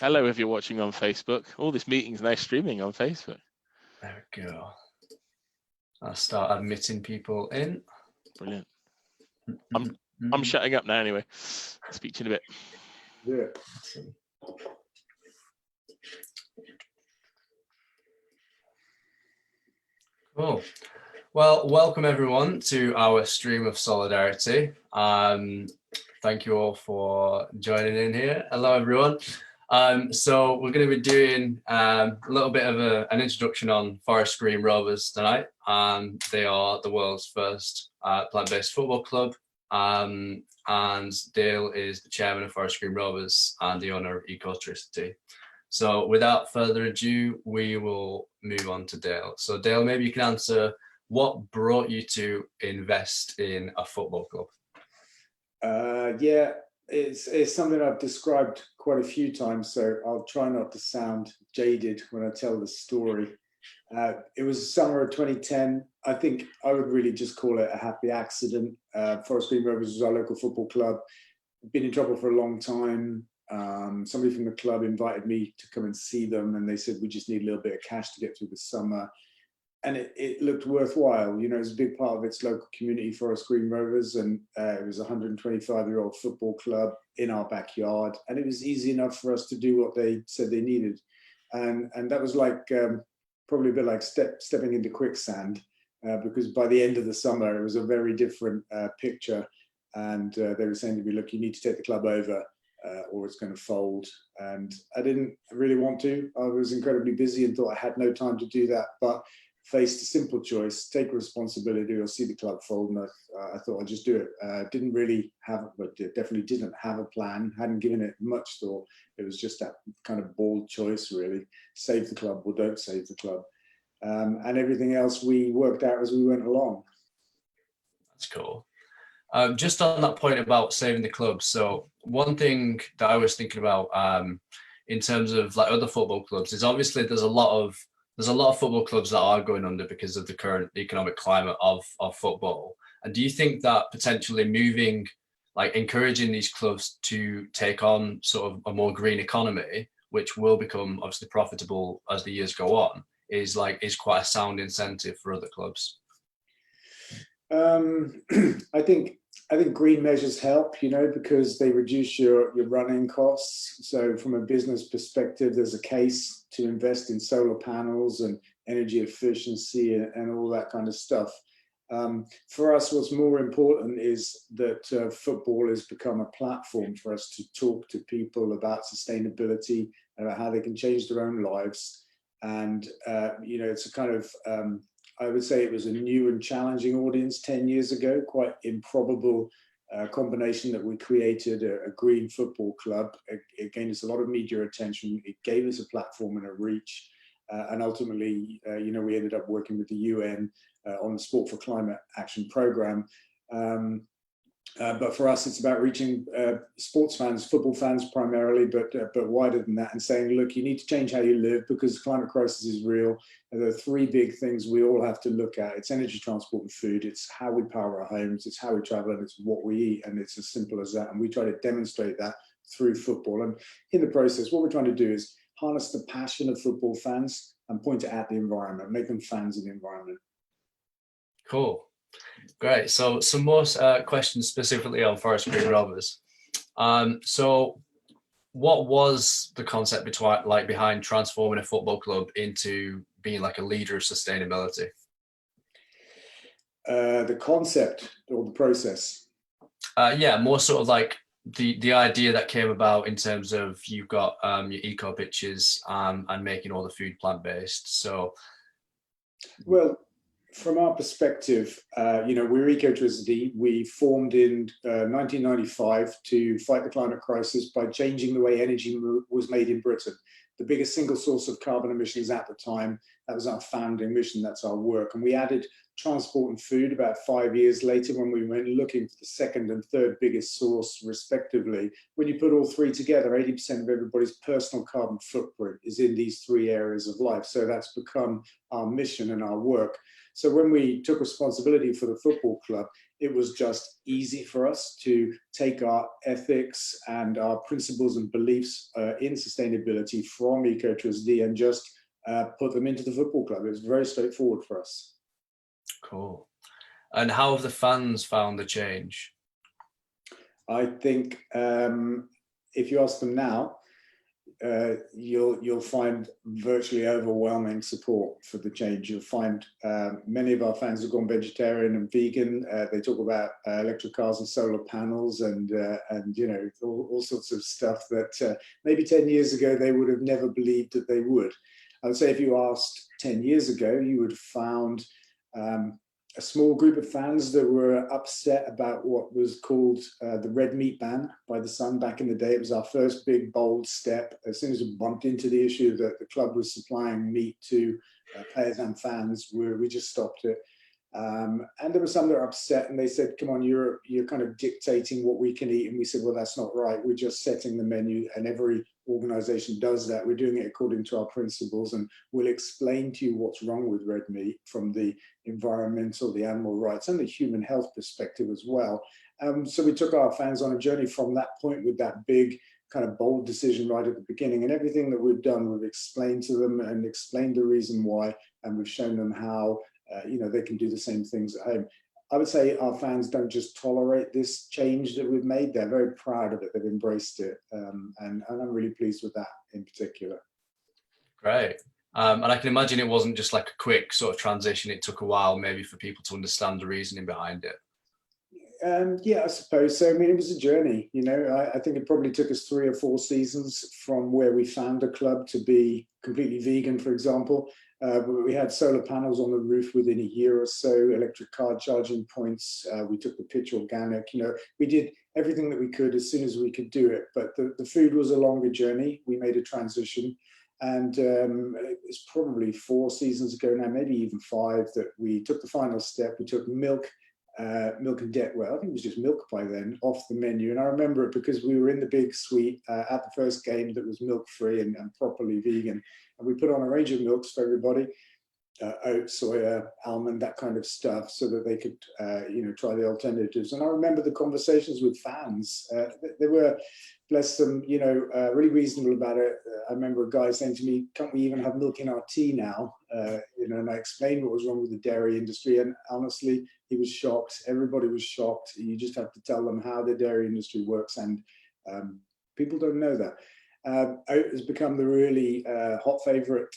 Hello, if you're watching on Facebook. All this meeting's now streaming on Facebook. There we go. I'll start admitting people in. Brilliant. I'm shutting up now anyway. Speak to you in a bit. Yeah. Cool. Well, welcome everyone to our stream of solidarity. Thank you all for joining in here. Hello everyone. So we're going to be doing a little bit of an introduction on Forest Green Rovers tonight. They are the world's first plant-based football club, and Dale is the chairman of Forest Green Rovers and the owner of Ecotricity. So without further ado, we will move on to Dale. So Dale, maybe you can answer, what brought you to invest in a football club? Yeah, it's something I've described quite a few times, so I'll try not to sound jaded when I tell the story. It was summer of 2010. I think I would really just call it a happy accident. Forest Green Rovers was our local football club. Been in trouble for a long time. Somebody from the club invited me to come and see them, and they said we just need a little bit of cash to get through the summer. And it looked worthwhile. You know, it was a big part of its local community, Forest Green Rovers, and it was a 125-year-old football club in our backyard, and it was easy enough for us to do what they said they needed. And that was like probably a bit like stepping into quicksand, because by the end of the summer, it was a very different picture. And they were saying to me, look, you need to take the club over or it's going to fold. And I didn't really want to. I was incredibly busy and thought I had no time to do that, but faced a simple choice: take responsibility or see the club fold. And I thought I'd just do it. Didn't really have, but definitely didn't have a plan, hadn't given it much thought. It was just that kind of bold choice, really. Save the club or don't save the club. And everything else we worked out as we went along. That's cool. Just on that point about saving the club, so one thing that I was thinking about in terms of like other football clubs is obviously there's a lot of football clubs that are going under because of the current economic climate of football. And do you think that potentially moving, like encouraging these clubs to take on sort of a more green economy, which will become obviously profitable as the years go on, is quite a sound incentive for other clubs? I think green measures help, you know, because they reduce your running costs. So from a business perspective, there's a case to invest in solar panels and energy efficiency and all that kind of stuff. For us, what's more important is that football has become a platform for us to talk to people about sustainability, about how they can change their own lives. And, you know, it's a kind of, I would say it was a new and challenging audience 10 years ago, quite improbable combination that we created a green football club. It gained us a lot of media attention. It gave us a platform and a reach. And ultimately, you know, we ended up working with the UN on the Sport for Climate Action Program. But for us, it's about reaching sports fans, football fans primarily, but wider than that, and saying, look, you need to change how you live because the climate crisis is real. And there are three big things we all have to look at. It's energy, transport, and food. It's how we power our homes. It's how we travel, and it's what we eat. And it's as simple as that. And we try to demonstrate that through football. And in the process, what we're trying to do is harness the passion of football fans and point it at the environment, make them fans of the environment. Cool. Great. So some more questions specifically on Forest Green Rovers. So what was the concept behind transforming a football club into being like a leader of sustainability? The concept or the process? Yeah, more sort of like the idea that came about in terms of you've got your eco pitches and making all the food plant-based. So, well, from our perspective, you know, we're Ecotricity. We formed in 1995 to fight the climate crisis by changing the way energy was made in Britain. The biggest single source of carbon emissions at the time, that was our founding mission, that's our work. And we added transport and food about 5 years later, when we went looking for the second and third biggest source respectively. When you put all three together, 80% of everybody's personal carbon footprint is in these three areas of life. So that's become our mission and our work. So when we took responsibility for the football club, it was just easy for us to take our ethics and our principles and beliefs in sustainability from Ecotricity and just put them into the football club. It was very straightforward for us. Cool. And how have the fans found the change? I think if you ask them now, you'll find virtually overwhelming support for the change. You'll find many of our fans have gone vegetarian and vegan. They talk about electric cars and solar panels and you know, all sorts of stuff that maybe 10 years ago they would have never believed that they would. I would say if you asked 10 years ago, you would have found a small group of fans that were upset about what was called the red meat ban by the Sun back in the day. It was our first big, bold step. As soon as we bumped into the issue that the club was supplying meat to players and fans, we just stopped it. And there were some that were upset and they said, come on, you're kind of dictating what we can eat. And we said, well, that's not right. We're just setting the menu, and every organization does that. We're doing it according to our principles, and we'll explain to you what's wrong with red meat from the environmental, the animal rights, and the human health perspective as well. So we took our fans on a journey from that point with that big kind of bold decision right at the beginning, and everything that we've done, we've explained to them and explained the reason why, and we've shown them how you know, they can do the same things at home. I would say our fans don't just tolerate this change that we've made, they're very proud of it, they've embraced it, and I'm really pleased with that in particular. Great. And I can imagine it wasn't just like a quick sort of transition, it took a while maybe for people to understand the reasoning behind it. Yeah, I suppose so. I mean, it was a journey, you know. I think it probably took us 3 or 4 seasons from where we found a club to be completely vegan, for example. We had solar panels on the roof within a year or so, electric car charging points. We took the pitch organic. You know, we did everything that we could as soon as we could do it. But the food was a longer journey. We made a transition. And it's probably 4 seasons ago now, maybe even 5, that we took the final step. We took milk and dairy, well, I think it was just milk by then, off the menu. And I remember it because we were in the big suite at the first game that was milk-free and properly vegan. And we put on a range of milks for everybody, oat, soya, almond, that kind of stuff, so that they could, you know, try the alternatives. And I remember the conversations with fans. They were, bless them, you know, really reasonable about it. I remember a guy saying to me, can't we even have milk in our tea now? You know, and I explained what was wrong with the dairy industry. And honestly, he was shocked. Everybody was shocked. You just have to tell them how the dairy industry works. And people don't know that. Oat has become the really hot favorite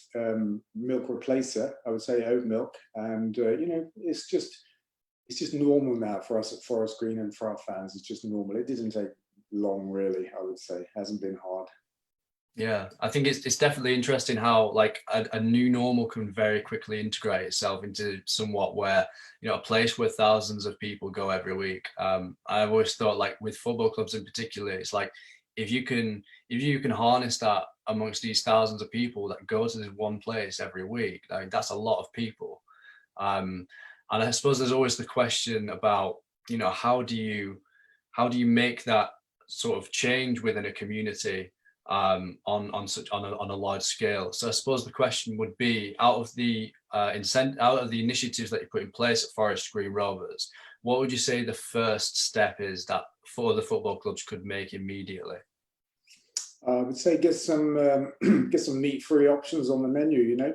milk replacer, I would say, oat milk. And, you know, it's just normal now for us at Forest Green and for our fans. It's just normal. It didn't take long, really, I would say. It hasn't been hard. Yeah, I think it's definitely interesting how like a new normal can very quickly integrate itself into somewhat where, you know, a place where thousands of people go every week. I've always thought, like with football clubs in particular, it's like if you can harness that amongst these thousands of people that go to this one place every week, I mean, that's a lot of people. And I suppose there's always the question about, you know, how do you make that sort of change within a community on a large scale. So I suppose the question would be, out of the initiatives that you put in place at Forest Green Rovers, what would you say the first step is that for the football clubs could make immediately? I would say get some meat-free options on the menu. You know,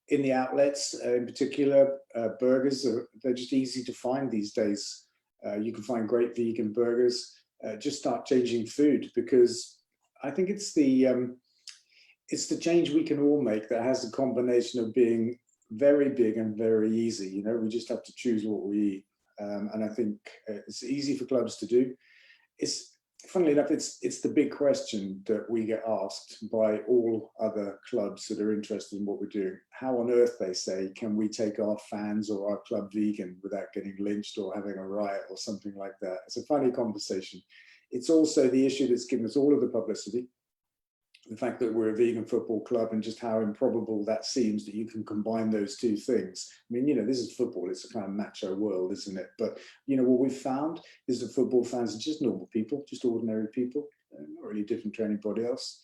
in the outlets, in particular, burgers they're just easy to find these days. You can find great vegan burgers. Just start changing food, because I think it's the change we can all make that has the combination of being very big and very easy. You know, we just have to choose what we eat, and I think it's easy for clubs to do. It's funnily enough, it's the big question that we get asked by all other clubs that are interested in what we're doing. How on earth, they say, can we take our fans or our club vegan without getting lynched or having a riot or something like that? It's a funny conversation. It's also the issue that's given us all of the publicity. the fact that we're a vegan football club and just how improbable that seems that you can combine those two things. I mean, this is football. It's a kind of macho world, isn't it? But, what we've found is that football fans are just normal people, just ordinary people, not really different to anybody else.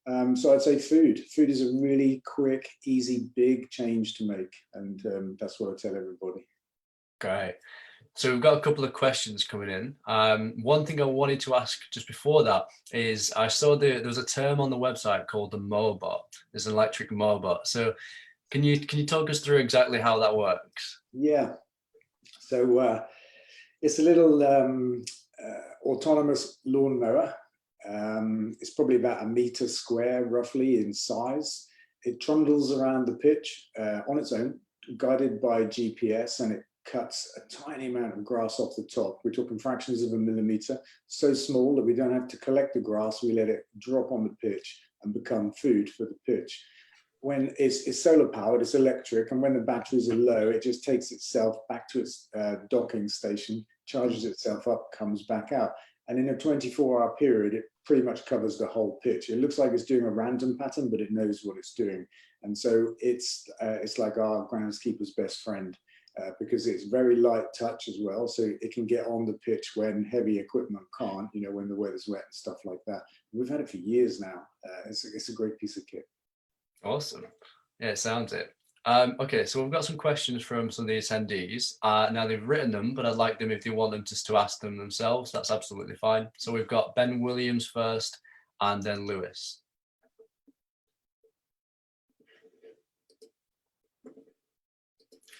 So I'd say food. Food is a really quick, easy, big change to make. And that's what I tell everybody. Great. So we've got a couple of questions coming in. One thing I wanted to ask just before that is I saw there was a term on the website called the Mobot. There's an electric Mobot. So can you talk us through exactly how that works? Yeah. So it's a little autonomous lawnmower. It's probably about 1 meter square, roughly in size. It trundles around the pitch on its own, guided by GPS, and it cuts a tiny amount of grass off the top. We're talking fractions of a millimeter, so small that we don't have to collect the grass. We let it drop on the pitch and become food for the pitch. When it's solar powered, it's electric, and when the batteries are low, it just takes itself back to its docking station, charges itself up, comes back out. And in a 24-hour period, it pretty much covers the whole pitch. It looks like it's doing a random pattern, but it knows what it's doing. And so it's like our groundskeeper's best friend. Because it's very light touch as well, so it can get on the pitch when heavy equipment can't, when the weather's wet and stuff like that. We've had it for years now. It's a great piece of kit. Awesome. Yeah, it sounds it. Okay, so we've got some questions from some of the attendees. Now they've written them, but I'd like them, if they want them, just to ask them themselves. That's absolutely fine. So we've got Ben Williams first, and then Lewis.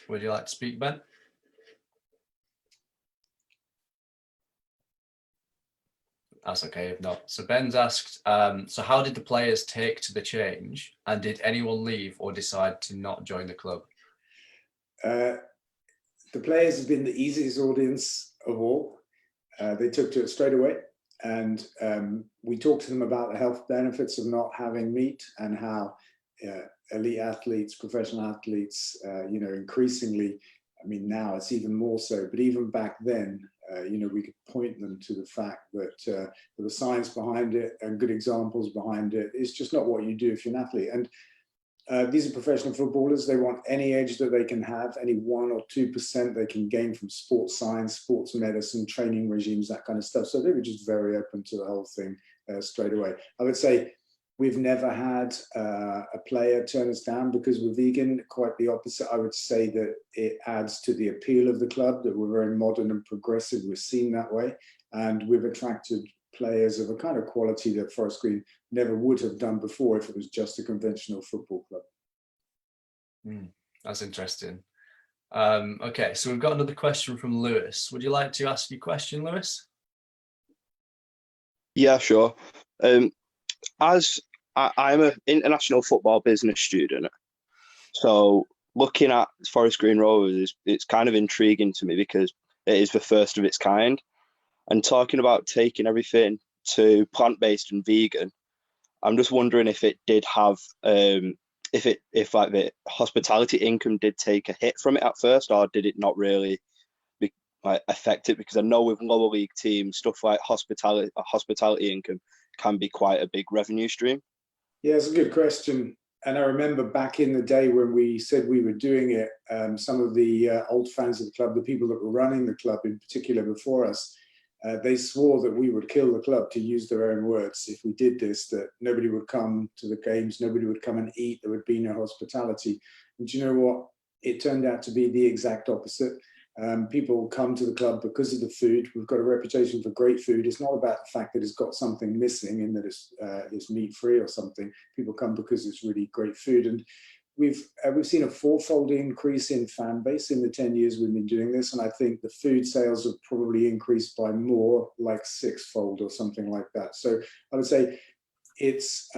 Would you like to speak, Ben? That's okay if not. So Ben's asked, so how did the players take to the change, and did anyone leave or decide to not join the club? The players have been the easiest audience of all. They took to it straight away, and we talked to them about the health benefits of not having meat, and how elite athletes, professional athletes, increasingly, I mean, now it's even more so, but even back then, we could point them to the fact that there was science behind it and good examples behind it. It's just not what you do if you're an athlete. And these are professional footballers. They want any edge that they can have, any 1 or 2% they can gain from sports science, sports medicine, training regimes, that kind of stuff. So they were just very open to the whole thing straight away. I would say we've never had a player turn us down because we're vegan. Quite the opposite. I would say that it adds to the appeal of the club, that we're very modern and progressive. We're seen that way. And we've attracted players of a kind of quality that Forest Green never would have done before if it was just a conventional football club. That's interesting. Okay, so we've got another question from Lewis. Would you like to ask your question, Lewis? Yeah, sure. As I'm an international football business student, so looking at Forest Green Rovers, it's kind of intriguing to me because it is the first of its kind. And talking about taking everything to plant-based and vegan, I'm just wondering if it did have, if like the hospitality income did take a hit from it at first, or did it not really affect it? Because I know with lower league teams, stuff like hospitality income can be quite a big revenue stream. Yeah, it's a good question. And I remember back in the day when we said we were doing it, some of the old fans of the club, the people that were running the club in particular before us, they swore that we would kill the club, to use their own words, if we did this, that nobody would come to the games, nobody would come and eat, there would be no hospitality. And you know what? It turned out to be the exact opposite. People come to the club because of the food. We've got a reputation for great food. It's not about the fact that it's got something missing in that it's meat-free or something. People come because it's really great food. And we've seen a 4-fold increase in fan base in the 10 years we've been doing this. And I think the food sales have probably increased by more, like 6-fold or something like that. So I would say it's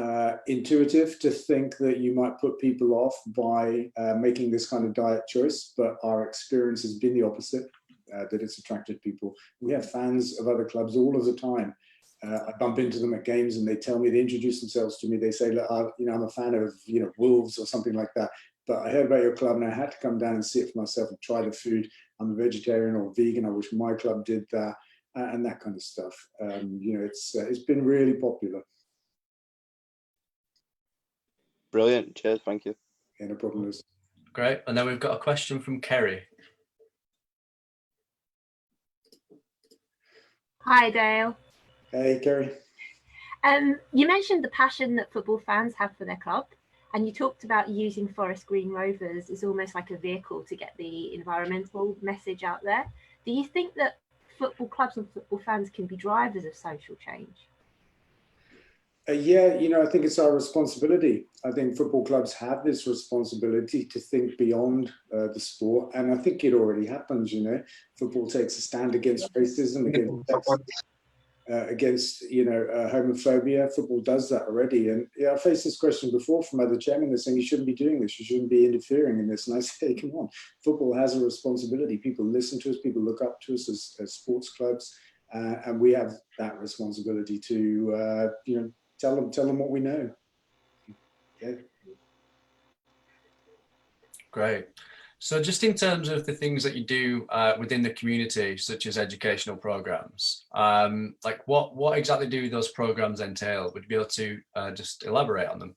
intuitive to think that you might put people off by making this kind of diet choice, but our experience has been the opposite, that it's attracted people. We have fans of other clubs all of the time. I bump into them at games and they tell me, they introduce themselves to me. They say, look, I'm a fan of Wolves or something like that, but I heard about your club and I had to come down and see it for myself and try the food. I'm a vegetarian or vegan. I wish my club did that, and that kind of stuff. It's been really popular. Brilliant. Cheers. Thank you. Yeah, no problem, Lewis. Great. And then we've got a question from Kerry. Hi, Dale. Hey, Kerry. You mentioned the passion that football fans have for their club, and you talked about using Forest Green Rovers as almost like a vehicle to get the environmental message out there. Do you think that football clubs and football fans can be drivers of social change? Yeah, I think it's our responsibility. I think football clubs have this responsibility to think beyond the sport, and I think it already happens. Football takes a stand against racism, against homophobia. Football does that already, and I faced this question before from other chairmen. They're saying you shouldn't be doing this, you shouldn't be interfering in this, and I say, come on, football has a responsibility. People listen to us, people look up to us as sports clubs, and we have that responsibility to tell them what we know. Yeah. Great. So just in terms of the things that you do within the community, such as educational programs, like what exactly do those programs entail? Would you be able to just elaborate on them?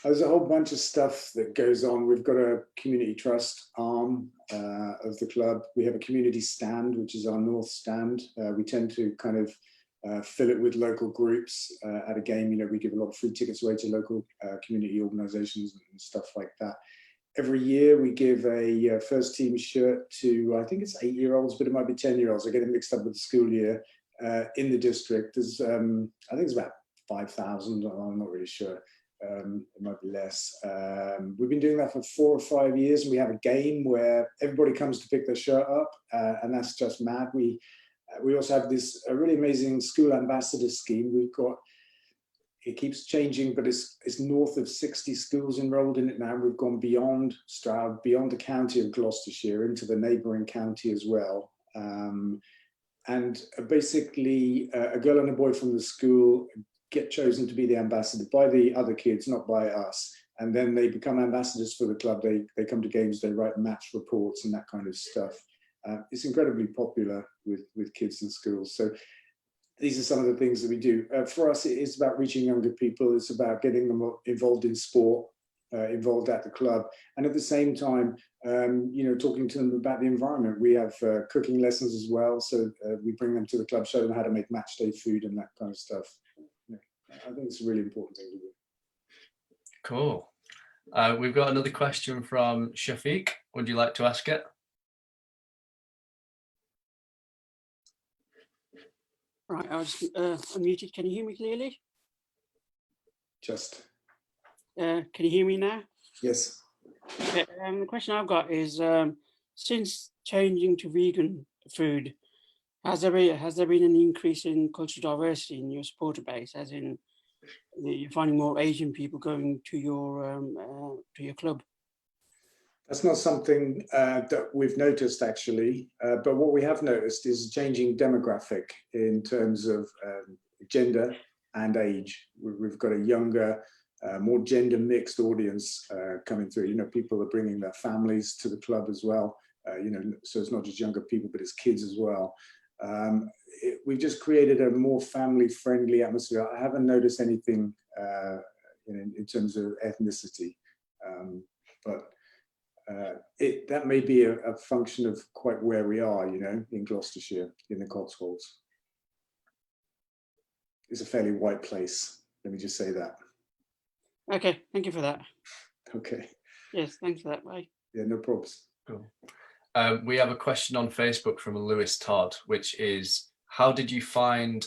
There's a whole bunch of stuff that goes on. We've got a community trust arm of the club. We have a community stand, which is our north stand. We tend to kind of fill it with local groups at a game. We give a lot of free tickets away to local community organizations and stuff like that. Every year we give a first team shirt to, I think it's 8-year-olds, but it might be 10-year-olds. I get it mixed up with the school year in the district. There's, I think it's about 5,000. I'm not really sure. It might be less. We've been doing that for 4 or 5 years, and we have a game where everybody comes to pick their shirt up, and that's just mad. We also have this really amazing school ambassador scheme. We've got, it keeps changing, but it's north of 60 schools enrolled in it now. We've gone beyond Stroud, beyond the county of Gloucestershire, into the neighbouring county as well. And basically, a girl and a boy from the school get chosen to be the ambassador by the other kids, not by us. And then they become ambassadors for the club. They come to games, they write match reports and that kind of stuff. It's incredibly popular with kids in schools. So these are some of the things that we do. For us, it is about reaching younger people. It's about getting them involved in sport, involved at the club. And at the same time, talking to them about the environment. We have cooking lessons as well. So we bring them to the club, show them how to make match day food and that kind of stuff. I think it's a really important thing to do. Cool. We've got another question from Shafiq. Would you like to ask it? Right, I was unmuted. Can you hear me clearly? Just. Can you hear me now? Yes. Okay, the question I've got is, since changing to vegan food, has there been an increase in cultural diversity in your supporter base, as in you're finding more Asian people going to your club? That's not something that we've noticed, actually, but what we have noticed is a changing demographic in terms of gender and age. We've got a younger, more gender mixed audience coming through. People are bringing their families to the club as well. So it's not just younger people, but it's kids as well. We've just created a more family-friendly atmosphere. I haven't noticed anything in terms of ethnicity, but that may be a function of quite where we are, in Gloucestershire, in the Cotswolds. It's a fairly white place. Let me just say that. Okay, thank you for that. Okay. Yes, thanks for that. Bye. Yeah, no problems. Cool. We have a question on Facebook from Lewis Todd, which is, how did you find,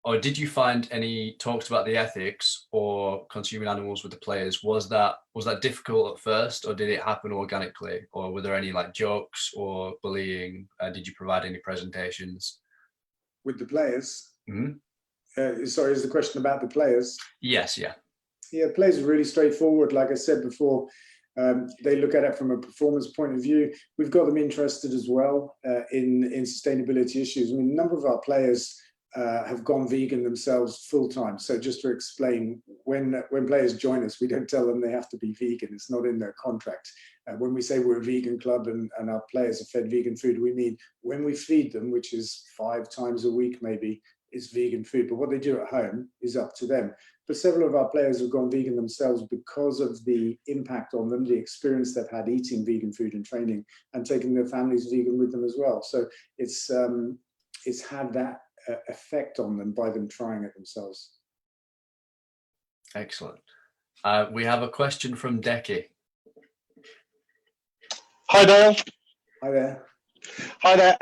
or did you find any talks about the ethics or consuming animals with the players? Was that difficult at first, or did it happen organically, or were there any jokes or bullying? Did you provide any presentations with the players? Mm-hmm. Sorry, is the question about the players? Yes. Yeah, players are really straightforward. Like I said before, they look at it from a performance point of view. We've got them interested as well in sustainability issues. I mean, a number of our players have gone vegan themselves full time. So just to explain, when players join us, we don't tell them they have to be vegan. It's not in their contract. When we say we're a vegan club and our players are fed vegan food, we mean when we feed them, which is 5 times a week maybe, it's vegan food, but what they do at home is up to them. But several of our players have gone vegan themselves because of the impact on them, the experience they've had eating vegan food and training, and taking their families vegan with them as well. So it's had that effect on them by them trying it themselves. Excellent. We have a question from Decky. Hi Dale. Hi there. Hi there.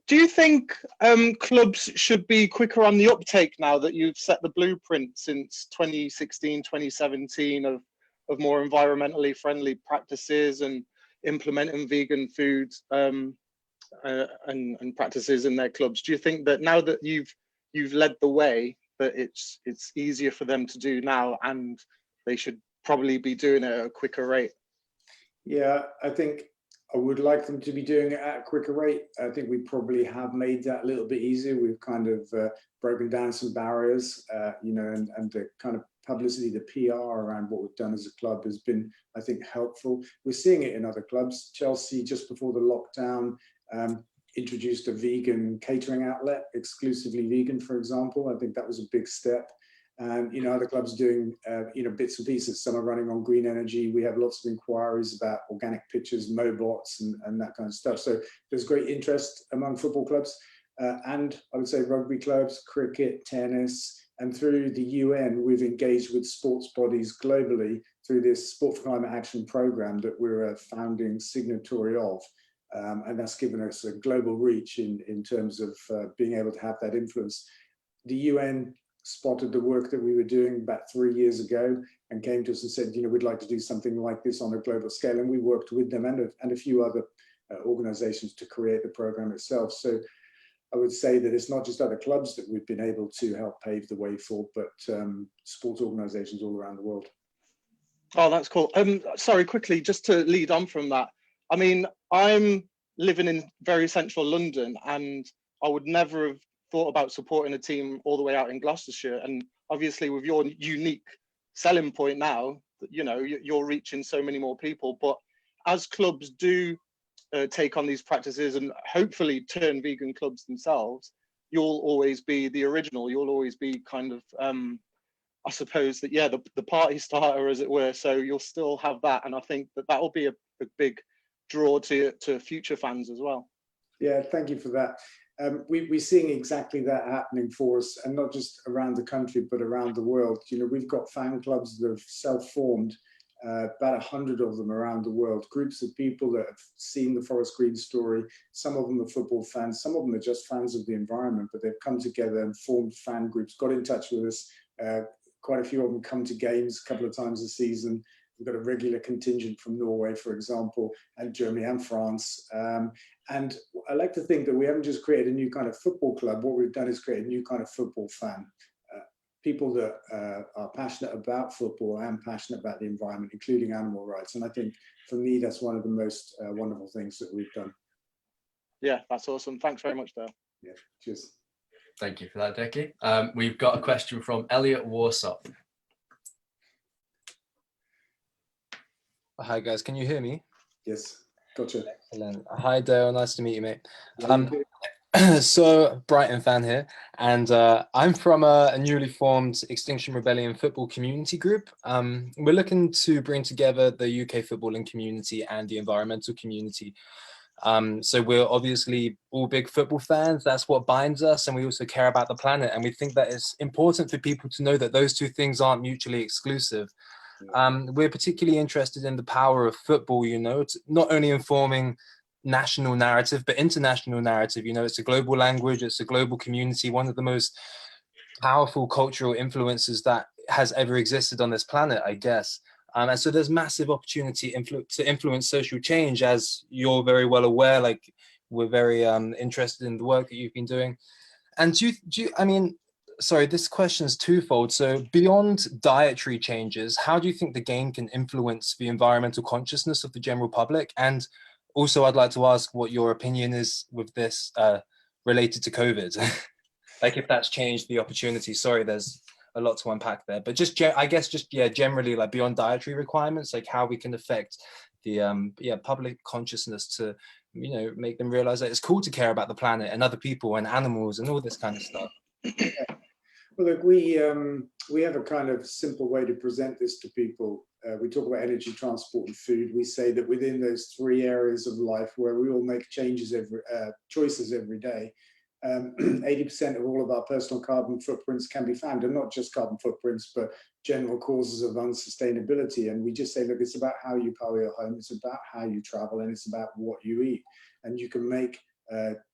Do you think clubs should be quicker on the uptake now that you've set the blueprint since 2016, 2017 of more environmentally friendly practices and implementing vegan foods and practices in their clubs? Do you think that now that you've led the way, that it's easier for them to do now, and they should probably be doing it at a quicker rate? Yeah, I think I would like them to be doing it at a quicker rate. I think we probably have made that a little bit easier. We've kind of broken down some barriers, and the kind of publicity, the PR around what we've done as a club has been, I think, helpful. We're seeing it in other clubs. Chelsea, just before the lockdown, introduced a vegan catering outlet, exclusively vegan, for example. I think that was a big step. And other clubs doing bits and pieces. Some are running on green energy. We have lots of inquiries about organic pitches, mobots, and that kind of stuff. So there's great interest among football clubs, and I would say rugby clubs, cricket, tennis, and through the UN, we've engaged with sports bodies globally through this Sport for Climate Action program that we're a founding signatory of. And that's given us a global reach in terms of being able to have that influence. The UN spotted the work that we were doing about 3 years ago and came to us and said, we'd like to do something like this on a global scale. And we worked with them and a few other organizations to create the program itself. So I would say that it's not just other clubs that we've been able to help pave the way for, but sports organizations all around the world. Oh, that's cool. Sorry, quickly, just to lead on from that. I mean, I'm living in very central London, and I would never have thought about supporting a team all the way out in Gloucestershire. And obviously with your unique selling point now, you're reaching so many more people. But as clubs do take on these practices and hopefully turn vegan clubs themselves, you'll always be the original. You'll always be kind of, I suppose that, yeah, the party starter, as it were. So you'll still have that. And I think that will be a big draw to future fans as well. Yeah, thank you for that. We're seeing exactly that happening for us, and not just around the country, but around the world. We've got fan clubs that have self-formed, about 100 of them around the world, groups of people that have seen the Forest Green story. Some of them are football fans, some of them are just fans of the environment, but they've come together and formed fan groups, got in touch with us. Quite a few of them come to games a couple of times a season. We've got a regular contingent from Norway, for example, and Germany and France. And I like to think that we haven't just created a new kind of football club. What we've done is create a new kind of football fan. People that are passionate about football and passionate about the environment, including animal rights. And I think for me, that's one of the most wonderful things that we've done. Yeah, that's awesome. Thanks very much, Dale. Yeah, cheers. Thank you for that, Decky. We've got a question from Elliot Warsaw. Hi guys, can you hear me? Yes, gotcha. Excellent. Hi Dale, nice to meet you, mate. Yeah, So Brighton fan here, and I'm from a newly formed Extinction Rebellion football community group. We're looking to bring together the UK footballing community and the environmental community. So we're obviously all big football fans. That's what binds us, and we also care about the planet. And we think that it's important for people to know that those two things aren't mutually exclusive. We're particularly interested in the power of football, to not only informing national narrative, but international narrative. It's a global language, it's a global community, one of the most powerful cultural influences that has ever existed on this planet, I guess. And so there's massive opportunity to influence social change, as you're very well aware. Like, we're very interested in the work that you've been doing. And sorry, this question is twofold. So beyond dietary changes, how do you think the game can influence the environmental consciousness of the general public? And also, I'd like to ask what your opinion is with this related to COVID. Like, if that's changed the opportunity. Sorry, there's a lot to unpack there. But generally, like, beyond dietary requirements, like how we can affect the public consciousness to make them realize that it's cool to care about the planet and other people and animals and all this kind of stuff. Well, look, we have a kind of simple way to present this to people. We talk about energy, transport, and food. We say that within those three areas of life where we all make choices every day, 80% of all of our personal carbon footprints can be found, and not just carbon footprints, but general causes of unsustainability. And we just say, look, it's about how you power your home, it's about how you travel, and it's about what you eat. And you can make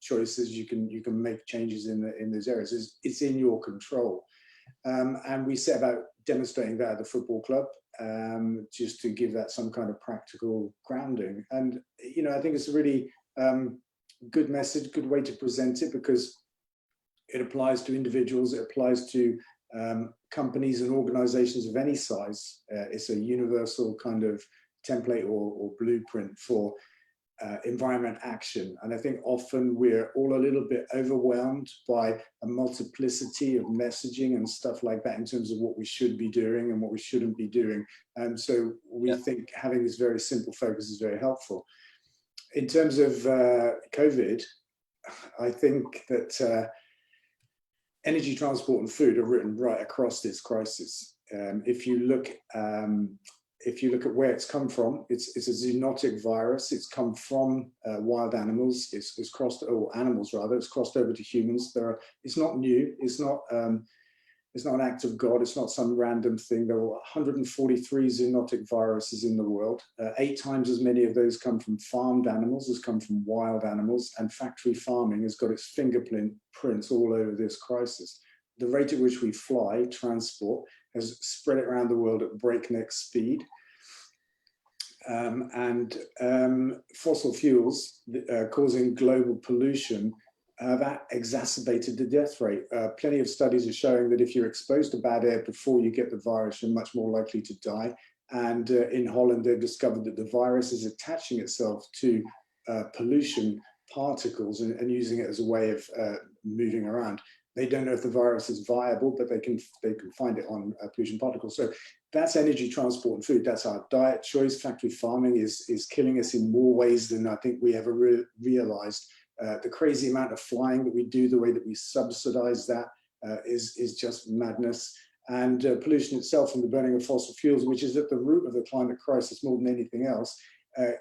choices, you can make changes in those areas. It's in your control. And we set about demonstrating that at the football club, just to give that some kind of practical grounding. And I think it's a really good message, good way to present it, because it applies to individuals, it applies to companies and organizations of any size. It's a universal kind of template or blueprint for environment action. And I think often we're all a little bit overwhelmed by a multiplicity of messaging and stuff like that in terms of what we should be doing and what we shouldn't be doing. And so we think having this very simple focus is very helpful. In terms of COVID, I think that energy, transport, and food are written right across this crisis. If you look at where it's come from, it's a zoonotic virus. It's come from wild animals. It's crossed, or animals rather. It's crossed over to humans. It's not new. It's not an act of God. It's not some random thing. There are 143 zoonotic viruses in the world. 8 times as many of those come from farmed animals as come from wild animals. And factory farming has got its fingerprints all over this crisis. The rate at which we fly, transport, has spread it around the world at breakneck speed. And fossil fuels causing global pollution that exacerbated the death rate. Plenty of studies are showing that if you're exposed to bad air before you get the virus, you're much more likely to die. And in Holland, they've discovered that the virus is attaching itself to pollution particles and using it as a way of moving around. They don't know if the virus is viable, but they can find it on pollution particles. So that's energy, transport, and food. That's our diet choice. Factory farming is killing us in more ways than I think we ever realized. The crazy amount of flying that we do, the way that we subsidize that is just madness. And pollution itself and the burning of fossil fuels, which is at the root of the climate crisis more than anything else,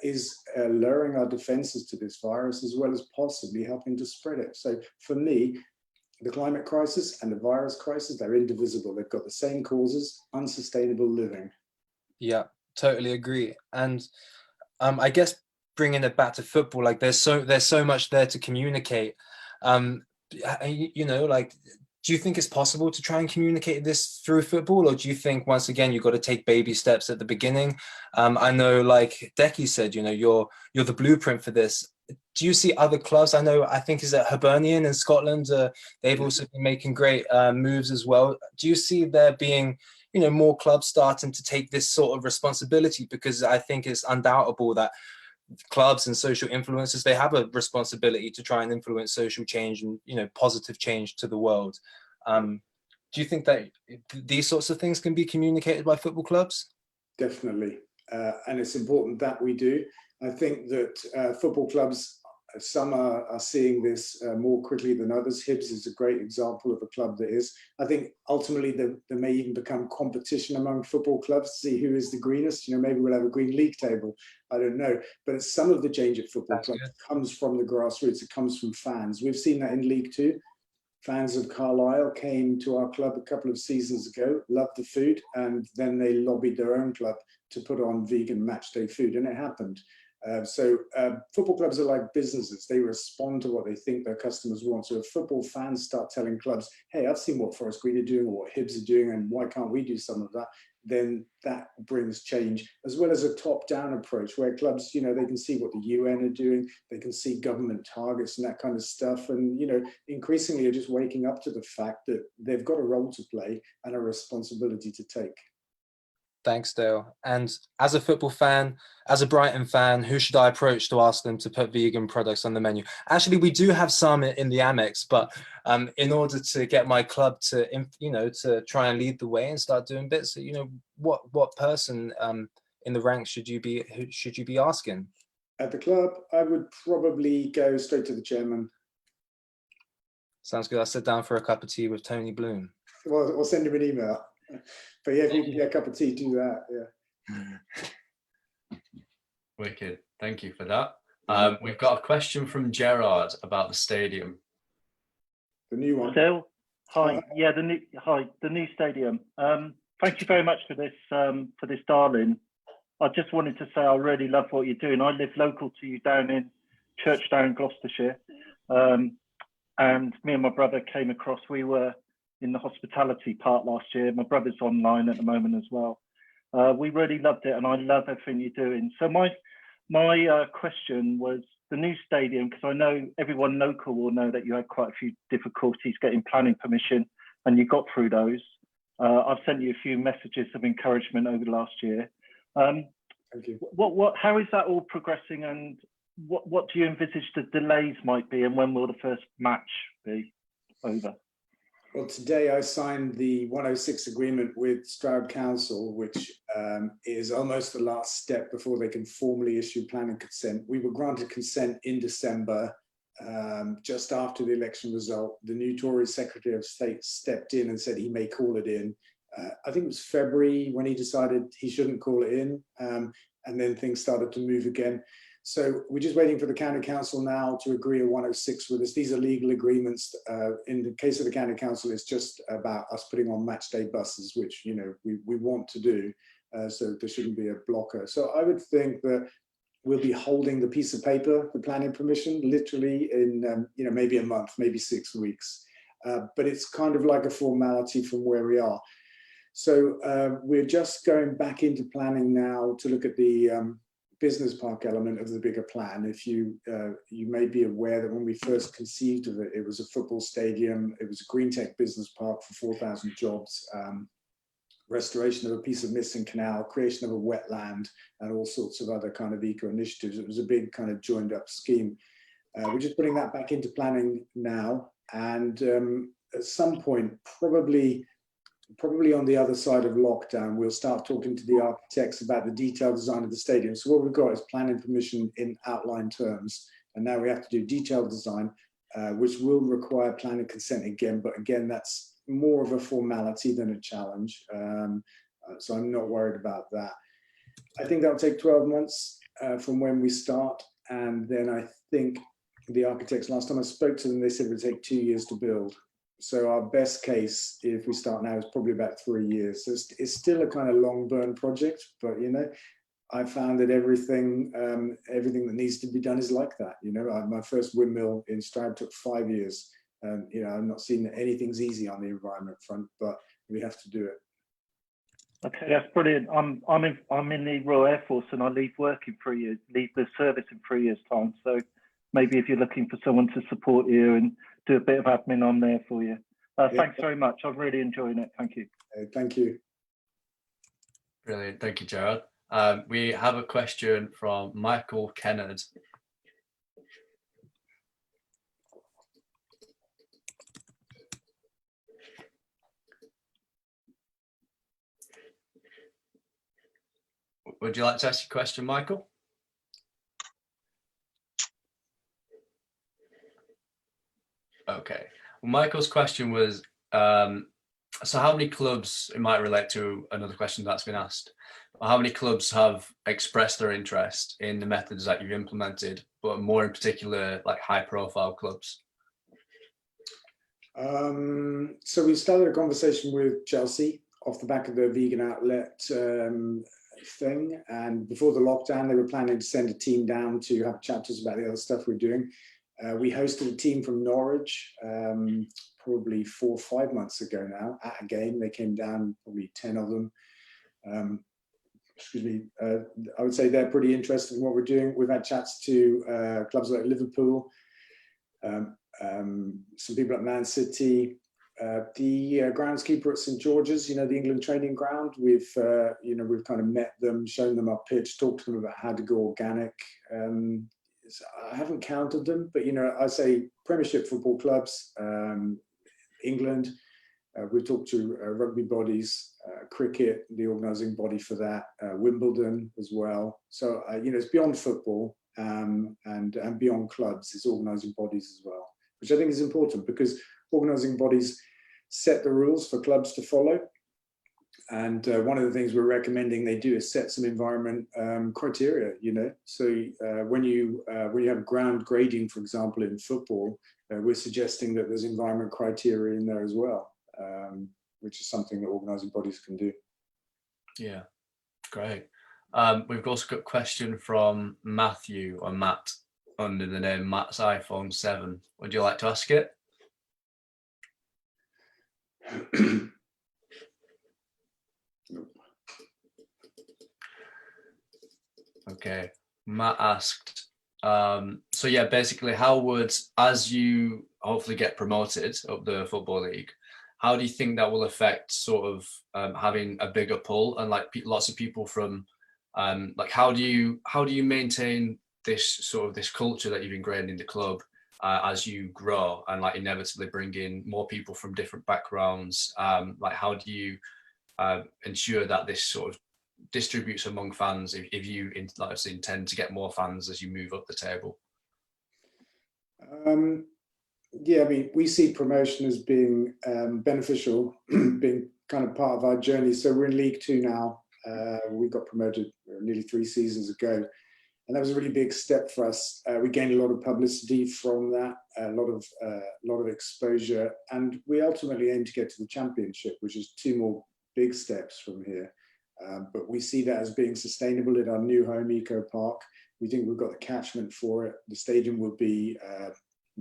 is lowering our defenses to this virus, as well as possibly helping to spread it. So for me, the climate crisis and the virus crisis, they're indivisible. They've got the same causes: unsustainable living. Yeah, totally agree. And I guess bringing it back to football, like there's so much there to communicate. Like, do you think it's possible to try and communicate this through football, or do you think once again you've got to take baby steps at the beginning? I know, like Decky said, you're the blueprint for this. Do you see other clubs? I think is it Hibernian in Scotland? They've also been making great moves as well. Do you see there being more clubs starting to take this sort of responsibility? Because I think it's undoubtable that clubs and social influencers, they have a responsibility to try and influence social change and positive change to the world. Do you think that these sorts of things can be communicated by football clubs? Definitely, and it's important that we do. I think that football clubs, some are seeing this more quickly than others. Hibs is a great example of a club that is. I think ultimately there may even become competition among football clubs to see who is the greenest. Maybe we'll have a green league table. I don't know. But some of the change at football clubs comes from the grassroots. It comes from fans. We've seen that in League Two. Fans of Carlisle came to our club a couple of seasons ago, loved the food, and then they lobbied their own club to put on vegan match day food, and it happened. So football clubs are like businesses. They respond to what they think their customers want. So if football fans start telling clubs, hey, I've seen what Forest Green are doing or what Hibs are doing, and why can't we do some of that? Then that brings change, as well as a top-down approach where clubs, they can see what the UN are doing, they can see government targets and that kind of stuff. And, increasingly are just waking up to the fact that they've got a role to play and a responsibility to take. Thanks, Dale. And as a football fan, as a Brighton fan, who should I approach to ask them to put vegan products on the menu? Actually, we do have some in the Amex, but in order to get my club to, to try and lead the way and start doing bits, what person in the ranks should you be asking? At the club, I would probably go straight to the chairman. Sounds good. I'll sit down for a cup of tea with Tony Bloom. Well, or send him an email. But yeah, if you can get a cup of tea, do that. Yeah. Wicked. Thank you for that. We've got a question from Gerard about the stadium. The new one. Still, hi. Yeah, the new stadium. Thank you very much for this, darling. I just wanted to say I really love what you're doing. I live local to you down in Churchdown, Gloucestershire, and me and my brother came across. We were in the hospitality part last year. My brother's online at the moment as well. We really loved it, and I love everything you're doing. So my question was the new stadium, because I know everyone local will know that you had quite a few difficulties getting planning permission, and you got through those. I've sent you a few messages of encouragement over the last year. Thank you. How is that all progressing, and what do you envisage the delays might be, and when will the first match be over? Well, today I signed the 106 agreement with Stroud Council, which is almost the last step before they can formally issue planning consent. We were granted consent in December, just after the election result. The new Tory Secretary of State stepped in and said he may call it in. I think it was February when he decided he shouldn't call it in, and then things started to move again. So we're just waiting for the county council now to agree a 106 with us. These are legal agreements. In the case of the county council, it's just about us putting on match day buses, which we want to do. So there shouldn't be a blocker. So I would think that we'll be holding the piece of paper, the planning permission, literally in maybe a month, maybe 6 weeks. But it's kind of like a formality from where we are. So we're just going back into planning now to look at the business park element of the bigger plan. If you may be aware that when we first conceived of it, it was a football stadium, it was a green tech business park for 4,000 jobs, restoration of a piece of missing canal, creation of a wetland, and all sorts of other kind of eco initiatives. It was a big kind of joined up scheme. We're just putting that back into planning now, and at some point, probably on the other side of lockdown, we'll start talking to the architects about the detailed design of the stadium. So what we've got is planning permission in outline terms, and now we have to do detailed design, which will require planning consent again. But again, that's more of a formality than a challenge. So I'm not worried about that. I think that'll take 12 months from when we start. And then I think the architects, last time I spoke to them, they said it would take 2 years to build. So our best case, if we start now, is probably about 3 years. So it's still a kind of long burn project, but I found that everything that needs to be done is like that. My first windmill in Stroud took 5 years. I'm not seeing that anything's easy on the environment front, but we have to do it. Okay, that's brilliant. I'm in the Royal Air Force, and I leave work in 3 years, leave the service in 3 years' time. So maybe if you're looking for someone to support you and do a bit of admin, I'm there for you. Thanks very much. I'm really enjoying it. Thank you. Thank you. Brilliant. Thank you, Gerard. We have a question from Michael Kennard. Would you like to ask your question, Michael? Okay. Well, Michael's question was, so how many clubs, it might relate to another question that's been asked, how many clubs have expressed their interest in the methods that you've implemented, but more in particular, like high profile clubs? So we started a conversation with Chelsea off the back of the vegan outlet thing. And before the lockdown, they were planning to send a team down to have chapters about the other stuff we're doing. We hosted a team from Norwich probably 4 or 5 months ago now at a game. They came down, probably 10 of them. I would say they're pretty interested in what we're doing. We've had chats to clubs like Liverpool, some people at Man City, the groundskeeper at St George's, the England training ground. We've kind of met them, shown them our pitch, talked to them about how to go organic. I haven't counted them, but I say Premiership football clubs, England. We've talked to rugby bodies, cricket, the organising body for that, Wimbledon as well. So it's beyond football, and beyond clubs is organising bodies as well, which I think is important because organising bodies set the rules for clubs to follow. And one of the things we're recommending they do is set some environment criteria, you know. So when you have ground grading, for example, in football, we're suggesting that there's environment criteria in there as well, which is something that organising bodies can do. Yeah, great. We've also got a question from Matthew, or Matt, under the name Matt's iPhone 7. Would you like to ask it? Okay, Matt asked, so yeah, basically how would, as you hopefully get promoted up the Football League, how do you think that will affect sort of having a bigger pull and like lots of people from, like how do you maintain this culture that you've ingrained in the club as you grow and like inevitably bring in more people from different backgrounds? Like how do you ensure that this sort of distributes among fans if you like I say, intend to get more fans as you move up the table? Yeah, I mean, we see promotion as being beneficial, being kind of part of our journey. So we're in League Two now. We got promoted nearly 3 seasons ago, and that was a really big step for us. We gained a lot of publicity from that, a lot of exposure, and we ultimately aim to get to the Championship, which is 2 more big steps from here. But we see that as being sustainable in our new home, Eco Park. We think we've got the catchment for it. The stadium will be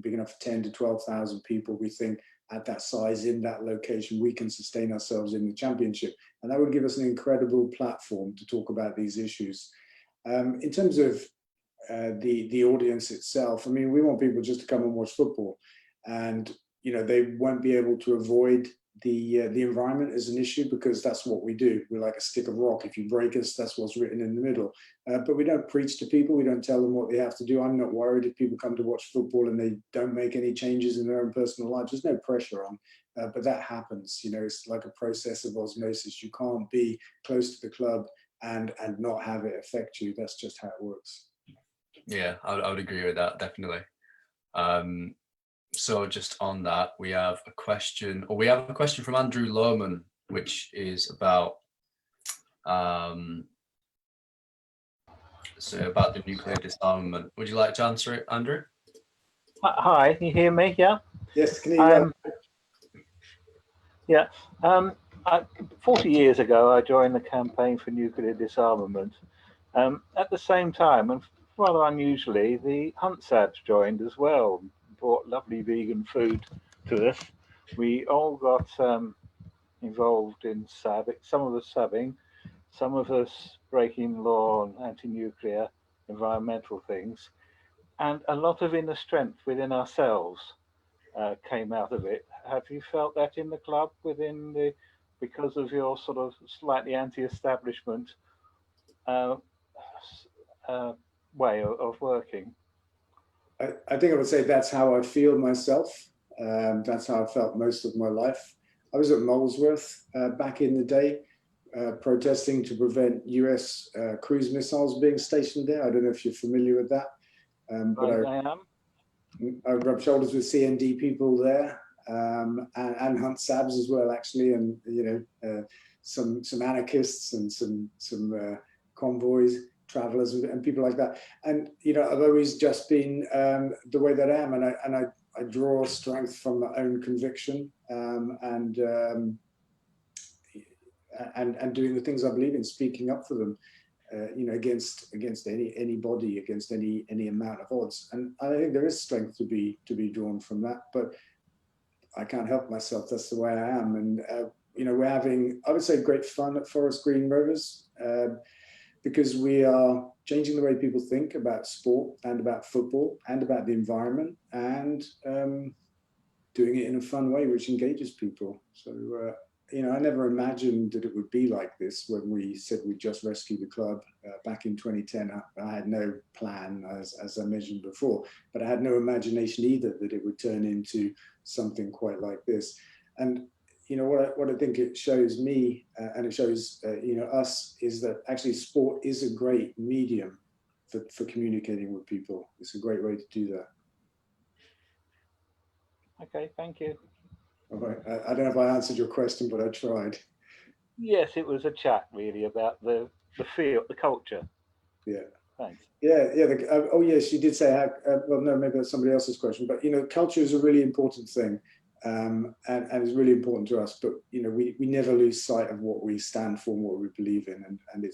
big enough for 10 to 12,000 people. We think at that size, in that location, we can sustain ourselves in the Championship. And that would give us an incredible platform to talk about these issues. In terms of the audience itself, I mean, we want people just to come and watch football. And, you know, they won't be able to avoid the environment as an issue because that's what we do. We're like a stick of rock. If you break us, that's what's written in the middle. But we don't preach to people. We don't tell them what they have to do. I'm not worried if people come to watch football and they don't make any changes in their own personal lives. There's no pressure on, but that happens. You know, it's like a process of osmosis. You can't be close to the club and not have it affect you. That's just how it works. Yeah, I would agree with that, definitely. So just on that, we have a question from Andrew Lohman, which is about about the nuclear disarmament. Would you like to answer it, Andrew? Hi, can you hear me? Yeah. Yes, can you hear Yeah. 40 years ago, I joined the campaign for nuclear disarmament. At the same time, and rather unusually, the Hunt Sabs joined as well. Brought lovely vegan food to us. We all got involved in sabbing, some of us sabbing, some of us breaking law on anti-nuclear environmental things, and a lot of inner strength within ourselves came out of it. Have you felt that in the club because of your sort of slightly anti-establishment way of working? I think I would say that's how I feel myself. That's how I felt most of my life. I was at Molesworth back in the day, protesting to prevent US cruise missiles being stationed there. I don't know if you're familiar with that. But I am. I rubbed shoulders with CND people there, and Hunt Sabs as well, actually, and you know, some anarchists and some convoys, travelers, and people like that. And you know, I've always just been the way that I am, and I draw strength from my own conviction and doing the things I believe in, speaking up for them. You know, against anybody, against any amount of odds, and I think there is strength to be drawn from that. But I can't help myself. That's the way I am, and you know, we're having, I would say, great fun at Forest Green Rovers because we are changing the way people think about sport and about football and about the environment, and doing it in a fun way which engages people. So. You know, I never imagined that it would be like this when we said we'd just rescued the club back in 2010. I had no plan, as I mentioned before, but I had no imagination either that it would turn into something quite like this. And, you know, what I think it shows me and it shows, you know, us is that actually sport is a great medium for communicating with people. It's a great way to do that. Okay, thank you. All right. I don't know if I answered your question, but I tried. Yes, it was a chat really about the feel, the culture. Yeah. Thanks. Yeah. Oh, yes, you did say how. Well, no, maybe that's somebody else's question. But culture is a really important thing, and it's really important to us. But we never lose sight of what we stand for and what we believe in, and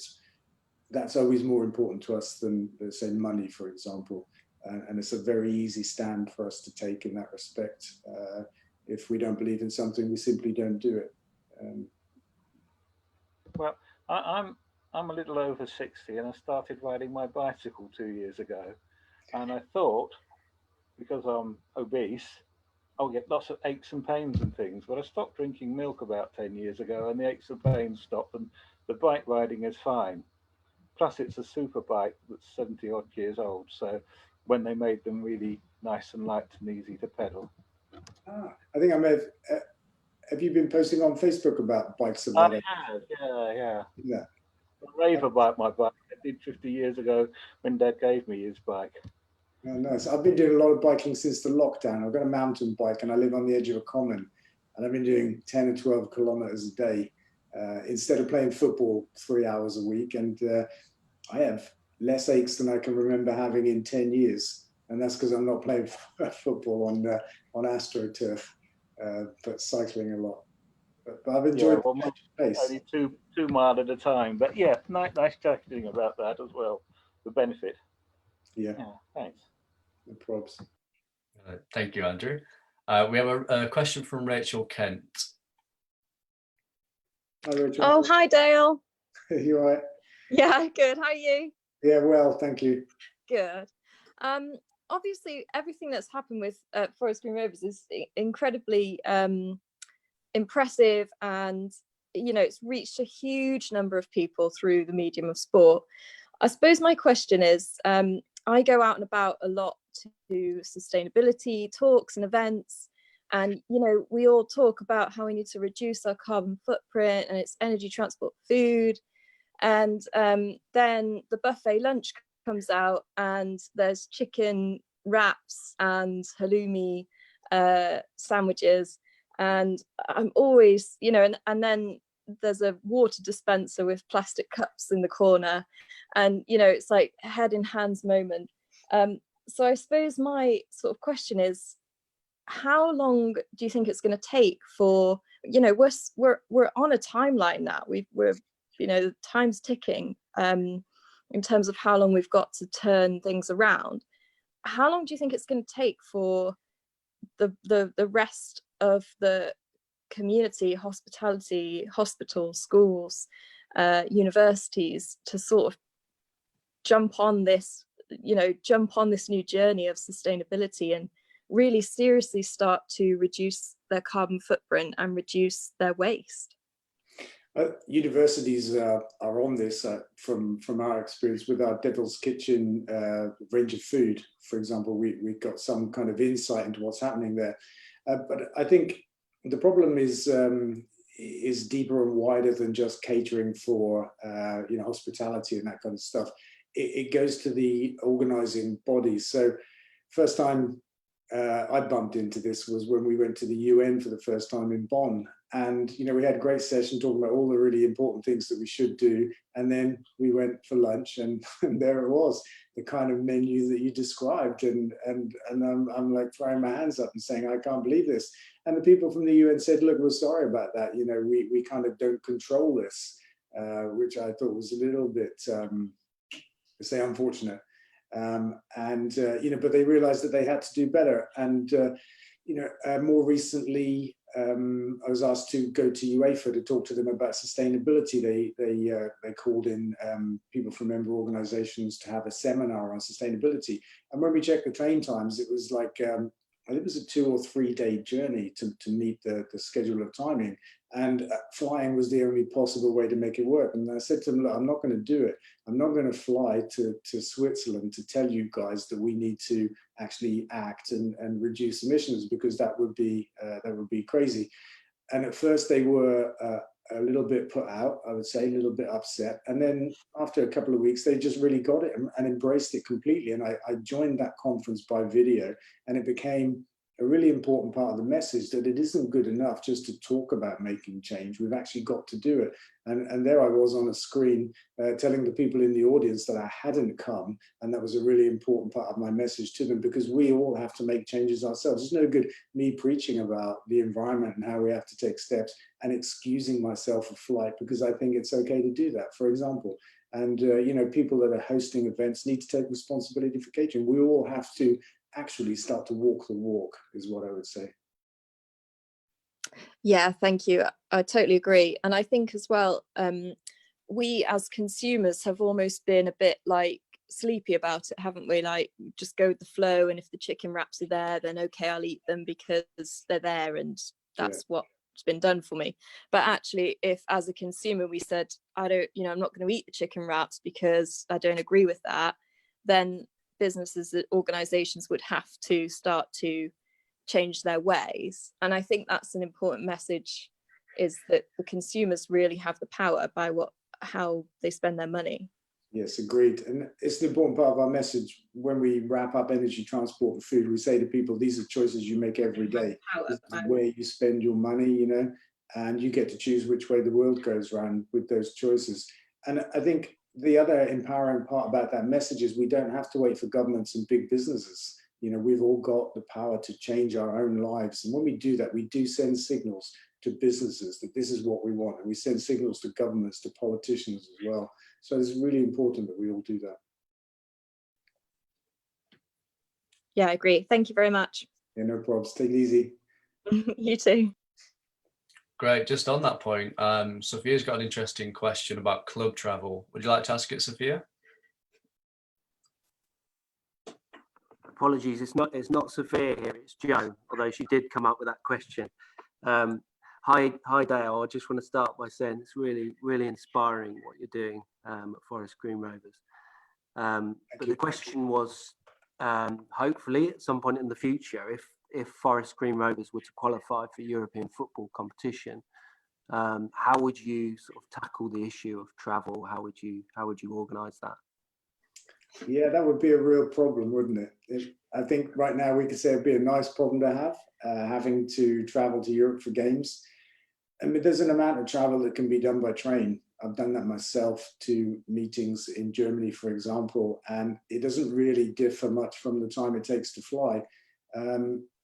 that's always more important to us than, let's say, money, for example. And it's a very easy stand for us to take in that respect. If we don't believe in something, we simply don't do it. Well, I'm a little over 60, and I started riding my bicycle 2 years ago. And I thought, because I'm obese, I'll get lots of aches and pains and things. But I stopped drinking milk about 10 years ago, and the aches and pains stopped, and the bike riding is fine. Plus, it's a super bike that's 70 odd years old. So when they made them really nice and light and easy to pedal. I think I may have you been posting on Facebook about bikes? I have, yeah. I rave about my bike. I did 50 years ago when Dad gave me his bike. Oh, nice. I've been doing a lot of biking since the lockdown. I've got a mountain bike and I live on the edge of a common, and I've been doing 10 or 12 kilometers a day instead of playing football 3 hours a week. And I have less aches than I can remember having in 10 years. And that's because I'm not playing football on AstroTurf, but cycling a lot. But I've enjoyed the pace. Only 2 miles at a time. But yeah, nice chatting about that as well, the benefit. Yeah, thanks. No probs. Thank you, Andrew. We have a question from Rachel Kent. Hi, Rachel. Oh, hi, Dale. You all right? Yeah, good. How are you? Yeah, well, thank you. Good. Obviously, everything that's happened with Forest Green Rovers is incredibly impressive, and it's reached a huge number of people through the medium of sport. I suppose my question is, I go out and about a lot to sustainability talks and events, and we all talk about how we need to reduce our carbon footprint, and it's energy, transport, food, and then the buffet lunch comes out and there's chicken wraps and halloumi sandwiches, and I'm always and then there's a water dispenser with plastic cups in the corner, and it's like a head in hands moment. So I suppose my sort of question is, how long do you think it's going to take for we're on a timeline now, we're time's ticking in terms of how long we've got to turn things around. How long do you think it's going to take for the rest of the community, hospitality, hospitals, schools, universities to sort of jump on this new journey of sustainability and really seriously start to reduce their carbon footprint and reduce their waste? Universities are on this from our experience with our Devil's Kitchen range of food. For example, we've got some kind of insight into what's happening there. But I think the problem is deeper and wider than just catering for hospitality and that kind of stuff. It goes to the organizing bodies. So first time I bumped into this was when we went to the UN for the first time in Bonn. And, we had a great session talking about all the really important things that we should do. And then we went for lunch and there it was, the kind of menu that you described. And I'm like throwing my hands up and saying, I can't believe this. And the people from the UN said, look, we're sorry about that. We kind of don't control this, which I thought was a little bit, say, unfortunate. But they realized that they had to do better. And, more recently, I was asked to go to UEFA to talk to them about sustainability. They called in people from member organizations to have a seminar on sustainability. And when we checked the train times, it was like, I think it was a 2 or 3 day journey to meet the schedule of timing. And flying was the only possible way to make it work. And I said to them, look, I'm not going to do it. I'm not going to fly to Switzerland to tell you guys that we need to actually act and reduce emissions, because that would be crazy. And at first they were a little bit put out, I would say, a little bit upset. And then after a couple of weeks, they just really got it and embraced it completely. And I joined that conference by video, and it became a really important part of the message that it isn't good enough just to talk about making change. We've actually got to do it. And there I was on a screen telling the people in the audience that I hadn't come. And that was a really important part of my message to them, because we all have to make changes ourselves. It's no good me preaching about the environment and how we have to take steps and excusing myself for flight, because I think it's okay to do that, for example. And, you know, people that are hosting events need to take responsibility for catering. We all have to actually start to walk the walk, is what I would say. Yeah, thank you. I totally agree. And I think as well, we as consumers have almost been a bit like sleepy about it, haven't we? Like, just go with the flow, and if the chicken wraps are there, then okay, I'll eat them because they're there and that's what's been done for me. But actually, if as a consumer we said, I don't, you know, I'm not going to eat the chicken wraps because I don't agree with that, then businesses, organizations would have to start to change their ways. And I think that's an important message, is that the consumers really have the power by how they spend their money. Yes, agreed. And it's an important part of our message when we wrap up energy, transport, and food. We say to people, these are choices you make every day. This is where you spend your money, you know, and you get to choose which way the world goes round with those choices. And I think the other empowering part about that message is we don't have to wait for governments and big businesses. You know, we've all got the power to change our own lives. And when we do that, we do send signals to businesses that this is what we want. And we send signals to governments, to politicians as well. So it's really important that we all do that. Yeah, I agree. Thank you very much. Yeah, no problems. Take it easy. You too. Great. Just on that point, Sophia's got an interesting question about club travel. Would you like to ask it, Sophia? Apologies, it's not Sophia here, it's Joan, although she did come up with that question. Hi Dale, I just want to start by saying it's really inspiring what you're doing at Forest Green Rovers. But the question was, hopefully at some point in the future, if Forest Green Rovers were to qualify for European football competition, how would you sort of tackle the issue of travel? How would you organise that? Yeah, that would be a real problem, wouldn't it? I think right now we could say it'd be a nice problem to have, having to travel to Europe for games. I mean, there's an amount of travel that can be done by train. I've done that myself to meetings in Germany, for example, and it doesn't really differ much from the time it takes to fly.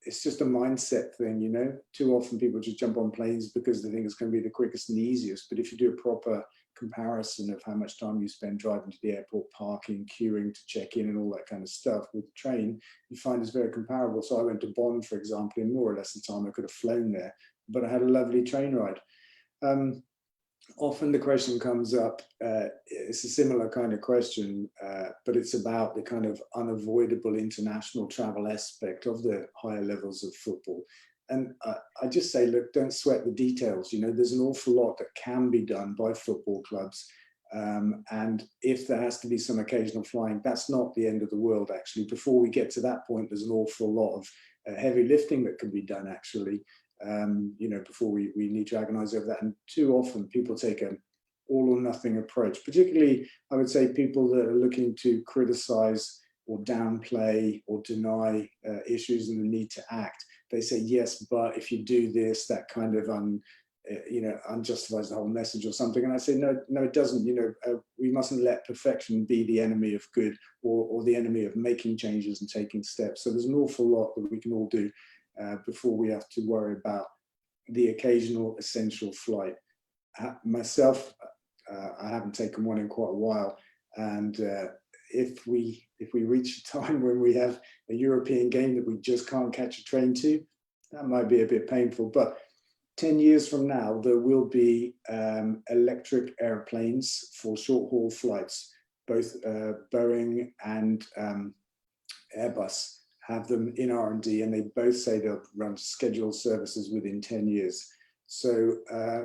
It's just a mindset thing, you know. Too often people just jump on planes because they think it's going to be the quickest and the easiest. But if you do a proper comparison of how much time you spend driving to the airport, parking, queuing to check in and all that kind of stuff with the train, you find it's very comparable. So I went to Bonn, for example, in more or less the time I could have flown there, but I had a lovely train ride. Often the question comes up, it's a similar kind of question, but it's about the kind of unavoidable international travel aspect of the higher levels of football. And I just say, look, don't sweat the details. You know, there's an awful lot that can be done by football clubs. And if there has to be some occasional flying, that's not the end of the world, actually. Before we get to that point, there's an awful lot of heavy lifting that can be done, actually. You know, before we need to agonize over that. And too often people take an all or nothing approach, particularly, I would say, people that are looking to criticize or downplay or deny issues and the need to act. They say, yes, but if you do this, that kind of unjustifies the whole message or something. And I say, no, it doesn't. You know, we mustn't let perfection be the enemy of good or the enemy of making changes and taking steps. So there's an awful lot that we can all do before we have to worry about the occasional essential flight. Myself, I haven't taken one in quite a while, and if we reach a time when we have a European game that we just can't catch a train to, that might be a bit painful. But 10 years from now, there will be electric airplanes for short-haul flights. Both Boeing and Airbus have them in R&D, and they both say they'll run scheduled services within 10 years. So,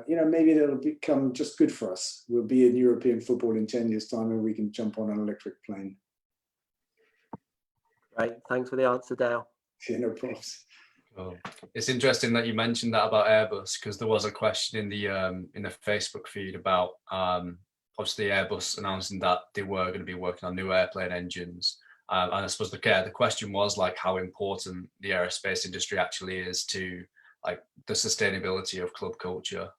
you know, maybe that'll become just good for us. We'll be in European football in 10 years' time and we can jump on an electric plane. Great, thanks for the answer, Dale. Yeah, no problems. Well, it's interesting that you mentioned that about Airbus, because there was a question in the Facebook feed about obviously Airbus announcing that they were going to be working on new airplane engines. And I suppose the question was like how important the aerospace industry actually is to like the sustainability of club culture.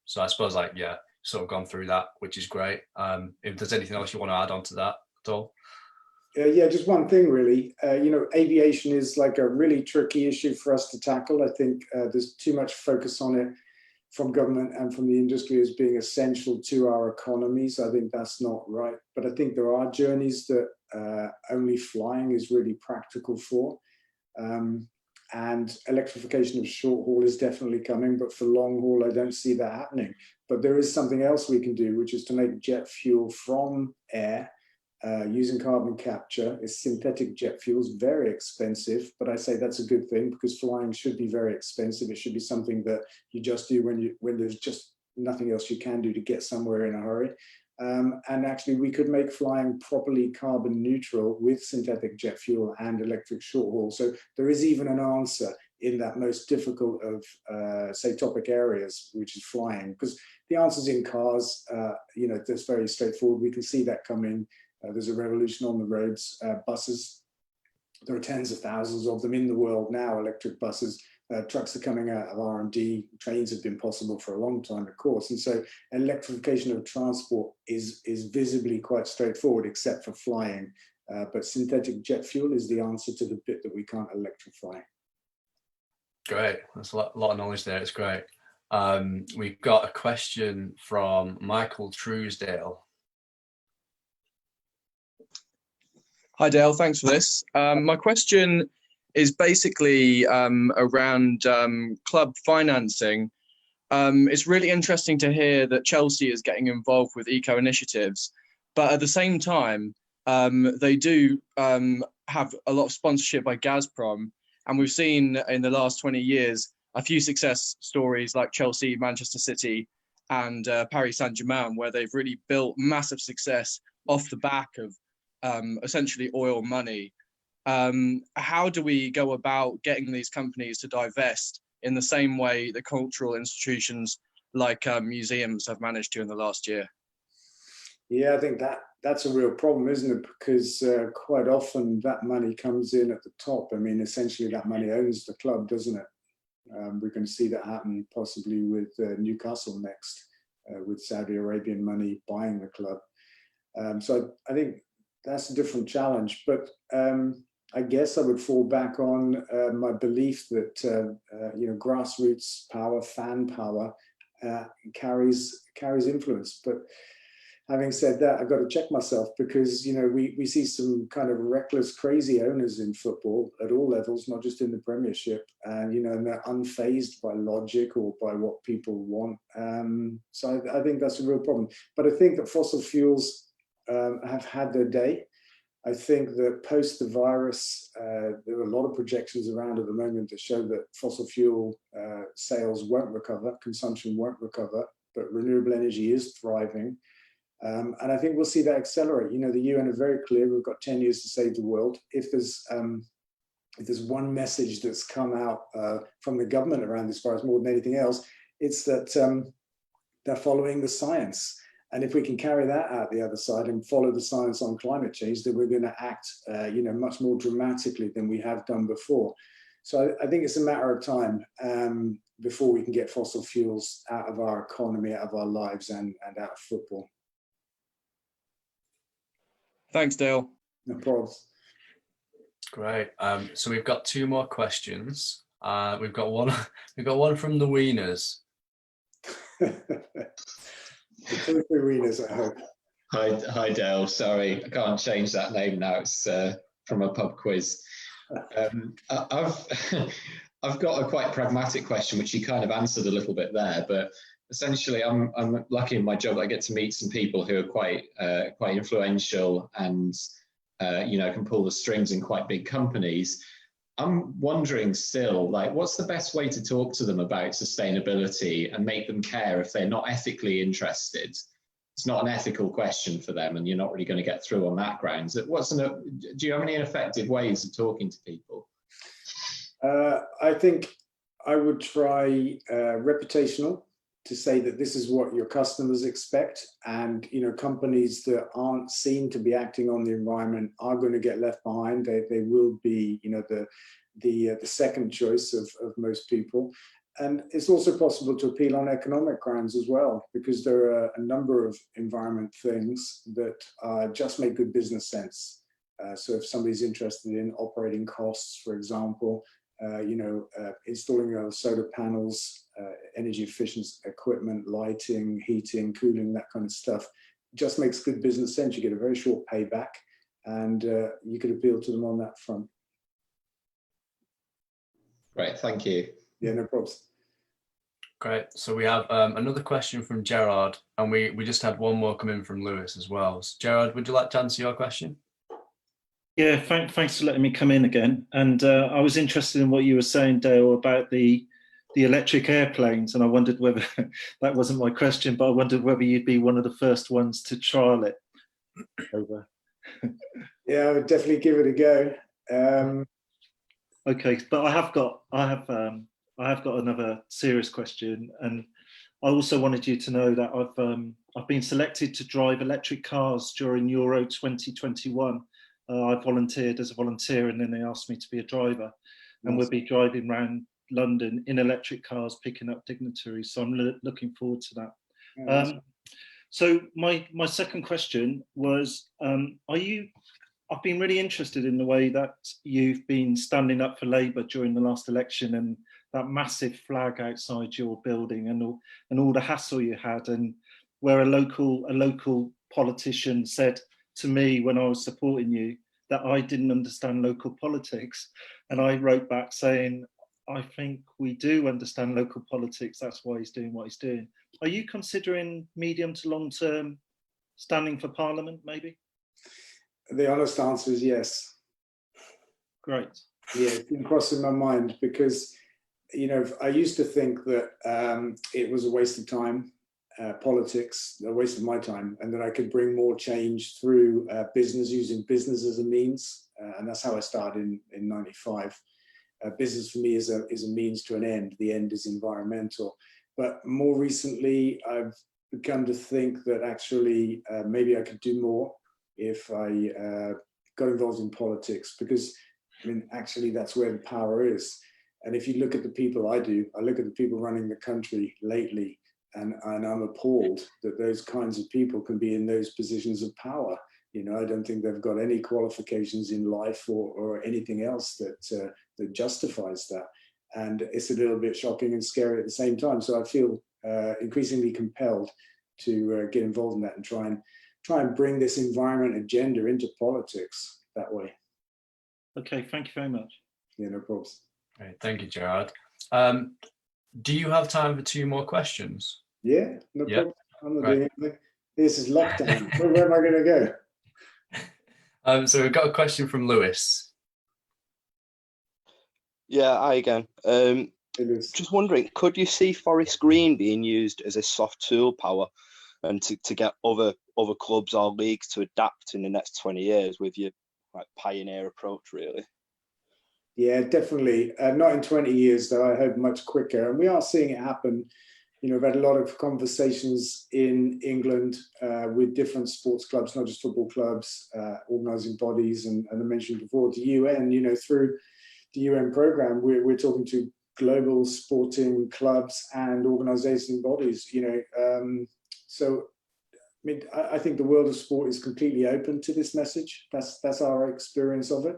So I suppose like, yeah, sort of gone through that, which is great. If there's anything else you want to add on to that at all? Yeah, just one thing really. Aviation is like a really tricky issue for us to tackle. I think there's too much focus on it from government and from the industry as being essential to our economies. I think that's not right. But I think there are journeys that only flying is really practical for. And electrification of short haul is definitely coming, but for long haul, I don't see that happening. But there is something else we can do, which is to make jet fuel from air using carbon capture. Is synthetic jet fuel is very expensive, but I say that's a good thing because flying should be very expensive. It should be something that you just do when there's just nothing else you can do to get somewhere in a hurry. And actually, we could make flying properly carbon neutral with synthetic jet fuel and electric short haul. So there is even an answer in that most difficult of, say, topic areas, which is flying, because the answer's in cars. That's very straightforward. We can see that coming. There's a revolution on the roads. Buses, there are tens of thousands of them in the world now, electric buses. Trucks are coming out of R&D. Trains have been possible for a long time, of course. And so electrification of transport is visibly quite straightforward, except for flying. But synthetic jet fuel is the answer to the bit that we can't electrify. Great. That's a lot of knowledge there. It's great. We've got a question from Michael Truesdale. Hi, Dale. Thanks for this. My question is basically around club financing. It's really interesting to hear that Chelsea is getting involved with eco initiatives, but at the same time, they do have a lot of sponsorship by Gazprom. And we've seen in the last 20 years a few success stories like Chelsea, Manchester City, and Paris Saint-Germain, where they've really built massive success off the back of essentially oil money. How do we go about getting these companies to divest in the same way the cultural institutions like museums have managed to in the last year? Yeah, I think that's a real problem, isn't it? Because quite often that money comes in at the top. I mean, essentially that money owns the club, doesn't it? We're going to see that happen possibly with Newcastle next, with Saudi Arabian money buying the club. So I think that's a different challenge. But I guess I would fall back on my belief that grassroots power, fan power, carries influence. But having said that, I've got to check myself because we see some kind of reckless, crazy owners in football at all levels, not just in the Premiership, and they're unfazed by logic or by what people want. So I think that's a real problem. But I think that fossil fuels have had their day. I think that post the virus, there are a lot of projections around at the moment that show that fossil fuel sales won't recover, consumption won't recover, but renewable energy is thriving. And I think we'll see that accelerate. The UN are very clear. We've got 10 years to save the world. If there's one message that's come out from the government around this virus more than anything else, it's that they're following the science. And if we can carry that out the other side and follow the science on climate change, then we're going to act, much more dramatically than we have done before. So I think it's a matter of time before we can get fossil fuels out of our economy, out of our lives, and out of football. Thanks, Dale. No problems. Great. So we've got two more questions. We've got one from the Wieners. The Wieners, I hope. Hi, Dale. Sorry, I can't change that name now. It's from a pub quiz. I've got a quite pragmatic question, which you kind of answered a little bit there, but essentially, I'm lucky in my job that I get to meet some people who are quite influential and can pull the strings in quite big companies. I'm wondering still, what's the best way to talk to them about sustainability and make them care if they're not ethically interested? It's not an ethical question for them, and you're not really going to get through on that grounds. Do you have any effective ways of talking to people? I think I would try reputational, to say that this is what your customers expect, and companies that aren't seen to be acting on the environment are going to get left behind. They will be the second choice of most people. And it's also possible to appeal on economic grounds as well, because there are a number of environment things that just make good business sense. So if somebody's interested in operating costs, for example, installing solar panels, energy efficient equipment, lighting, heating, cooling, that kind of stuff, just makes good business sense. You get a very short payback, and you could appeal to them on that front. Great, thank you. Yeah, no problems. Great. So we have another question from Gerard, and we just had one more come in from Lewis as well. So Gerard, would you like to answer your question? Yeah, thanks for letting me come in again. And I was interested in what you were saying, Dale, about the electric airplanes, and I wondered whether that wasn't my question, but I wondered whether you'd be one of the first ones to trial it. Over. Yeah, I would definitely give it a go. Okay, but I have got another serious question, and I also wanted you to know that I've been selected to drive electric cars during Euro 2021. I volunteered as a volunteer, and then they asked me to be a driver, and we'll be driving around London in electric cars, picking up dignitaries. So I'm looking forward to that. Yeah, so my second question was, I've been really interested in the way that you've been standing up for Labour during the last election, and that massive flag outside your building, and all the hassle you had, and where a local politician said to me when I was supporting you that I didn't understand local politics, and I wrote back saying, I think we do understand local politics, that's why he's doing what he's doing. Are you considering medium to long term standing for Parliament, maybe? The honest answer is yes. Great. Yeah, it's been crossing my mind, because I used to think that it was a waste of time, politics, a waste of my time, and that I could bring more change through business, using business as a means, and that's how I started in '95. Business for me is a means to an end. The end is environmental. But more recently, I've begun to think that actually maybe I could do more if I got involved in politics, because actually that's where the power is. And if you look at the people I look at the people running the country lately, and I'm appalled that those kinds of people can be in those positions of power. I don't think they've got any qualifications in life or anything else that justifies that. And it's a little bit shocking and scary at the same time. So I feel increasingly compelled to get involved in that and try and bring this environment agenda into politics that way. Okay, thank you very much. Yeah, no problems. Great, thank you, Gerard. Do you have time for 2 more questions? Yeah, no problem. I'm not Right. doing anything. This is lockdown. Where am I going to go? So we've got a question from Lewis. Yeah, hi again. Just wondering, could you see Forest Green being used as a soft tool power, and to get other clubs or leagues to adapt in the next 20 years with your pioneer approach, really? Yeah, definitely. Not in 20 years, though. I hope much quicker. And we are seeing it happen. I've had a lot of conversations in England with different sports clubs, not just football clubs, organising bodies, and I mentioned before the UN. Through the UN program, we're talking to global sporting clubs and organising bodies. So I think the world of sport is completely open to this message. That's our experience of it.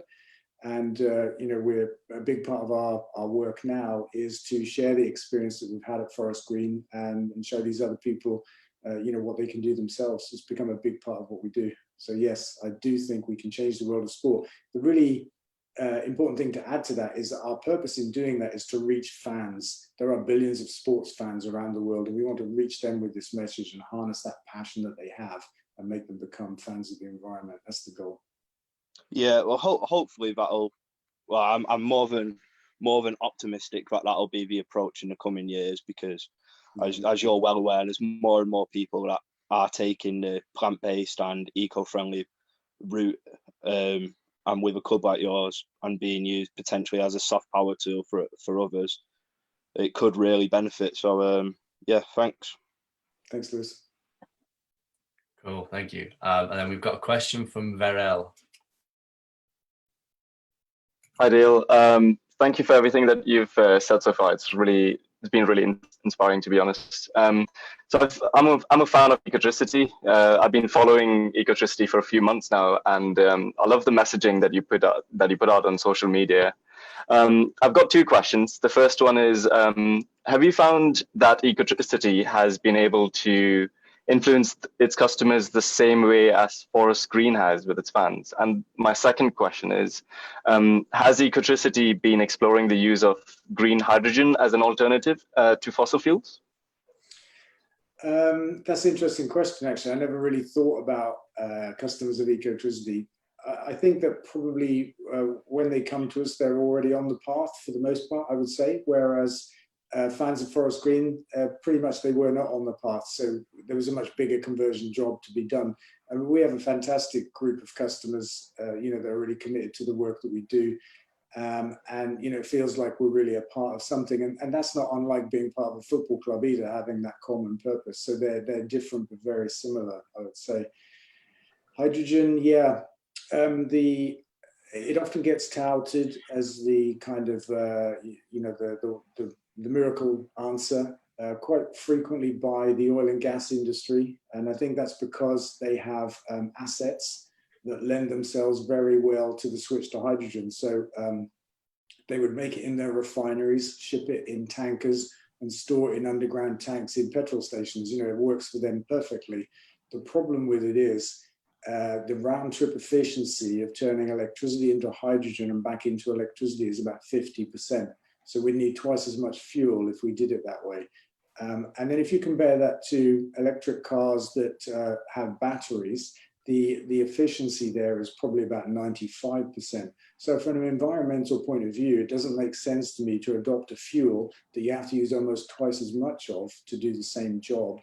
And we're a big part of our work now is to share the experience that we've had at Forest Green and show these other people, what they can do themselves. It's become a big part of what we do. So yes, I do think we can change the world of sport. The really important thing to add to that is that our purpose in doing that is to reach fans. There are billions of sports fans around the world, and we want to reach them with this message and harness that passion that they have and make them become fans of the environment. That's the goal. Yeah, well, hopefully that'll. Well, I'm more than optimistic that that'll be the approach in the coming years, because, as you're well aware, there's more and more people that are taking the plant-based and eco-friendly route, and with a club like yours and being used potentially as a soft power tool for others, it could really benefit. So yeah, thanks. Thanks, Lewis. Cool, thank you. And then we've got a question from Verel. Hi, Dale. Thank you for everything that you've said so far. It's been really inspiring, to be honest. So I'm a fan of Ecotricity. I've been following Ecotricity for a few months now, and I love the messaging that you put out on social media. I've got two questions. The first one is, have you found that Ecotricity has been able to influence its customers the same way as Forest Green has with its fans? And my second question is, has Ecotricity been exploring the use of green hydrogen as an alternative to fossil fuels? That's an interesting question, actually. I never really thought about customers of Ecotricity. I think that probably when they come to us, they're already on the path for the most part, I would say, whereas fans of Forest Green, pretty much they were not on the path. So there was a much bigger conversion job to be done. And we have a fantastic group of customers, you know, that are really committed to the work that we do. And, you know, it feels like we're really a part of something. And that's not unlike being part of a football club either, having that common purpose. So they're different, but very similar, I would say. Hydrogen, yeah. It often gets touted as the kind of, you know, the miracle answer quite frequently by the oil and gas industry. And I think that's because they have assets that lend themselves very well to the switch to hydrogen. So they would make it in their refineries, ship it in tankers, and store it in underground tanks in petrol stations. You know, it works for them perfectly. The problem with it is the round trip efficiency of turning electricity into hydrogen and back into electricity is about 50%. So we need twice as much fuel if we did it that way. And then if you compare that to electric cars that have batteries, the efficiency there is probably about 95%. So from an environmental point of view, it doesn't make sense to me to adopt a fuel that you have to use almost twice as much of to do the same job.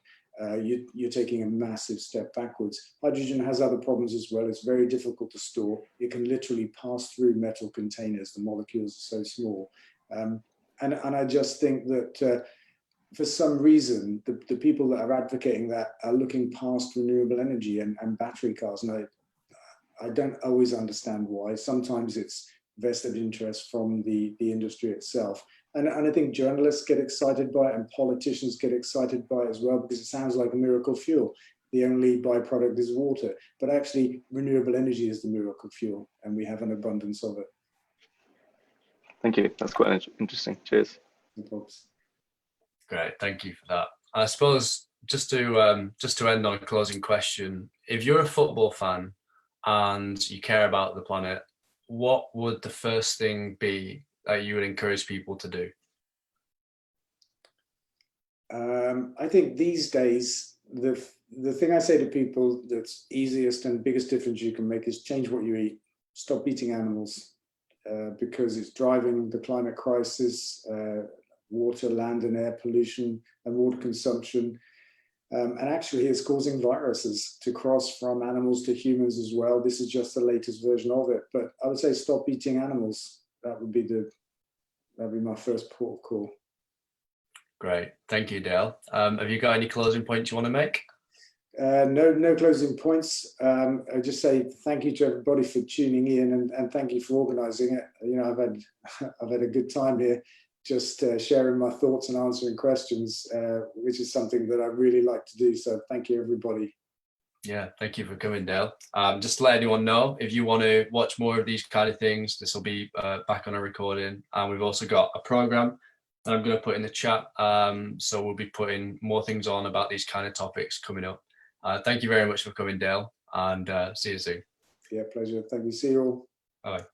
You're taking a massive step backwards. Hydrogen has other problems as well. It's very difficult to store. It can literally pass through metal containers. The molecules are so small. And I just think that for some reason, the people that are advocating that are looking past renewable energy and battery cars. And I don't always understand why. Sometimes it's vested interest from the industry itself. And I think journalists get excited by it and politicians get excited by it as well, because it sounds like a miracle fuel. The only byproduct is water. But actually, renewable energy is the miracle fuel, and we have an abundance of it. Thank you. That's quite interesting. Cheers. No problems. Great, thank you for that. I suppose just to end on a closing question, if you're a football fan and you care about the planet, what would the first thing be that you would encourage people to do? I think these days, the thing I say to people that's easiest and biggest difference you can make is change what you eat. Stop eating animals because it's driving the climate crisis, water, land and air pollution and water consumption. And actually it's causing viruses to cross from animals to humans as well. This is just the latest version of it. But I would say stop eating animals. That would be my first port of call. Great, thank you, Dale. Have you got any closing points you want to make? No closing points. I just say thank you to everybody for tuning in and thank you for organising it. You know, I've had a good time here, just sharing my thoughts and answering questions, which is something that I really like to do. So thank you, everybody. Yeah, thank you for coming, Dale. Just to let anyone know, if you want to watch more of these kind of things, this will be back on a recording. And we've also got a program that I'm going to put in the chat. So we'll be putting more things on about these kind of topics coming up. Thank you very much for coming, Dale, and see you soon. Yeah, pleasure. Thank you. See you all. Bye.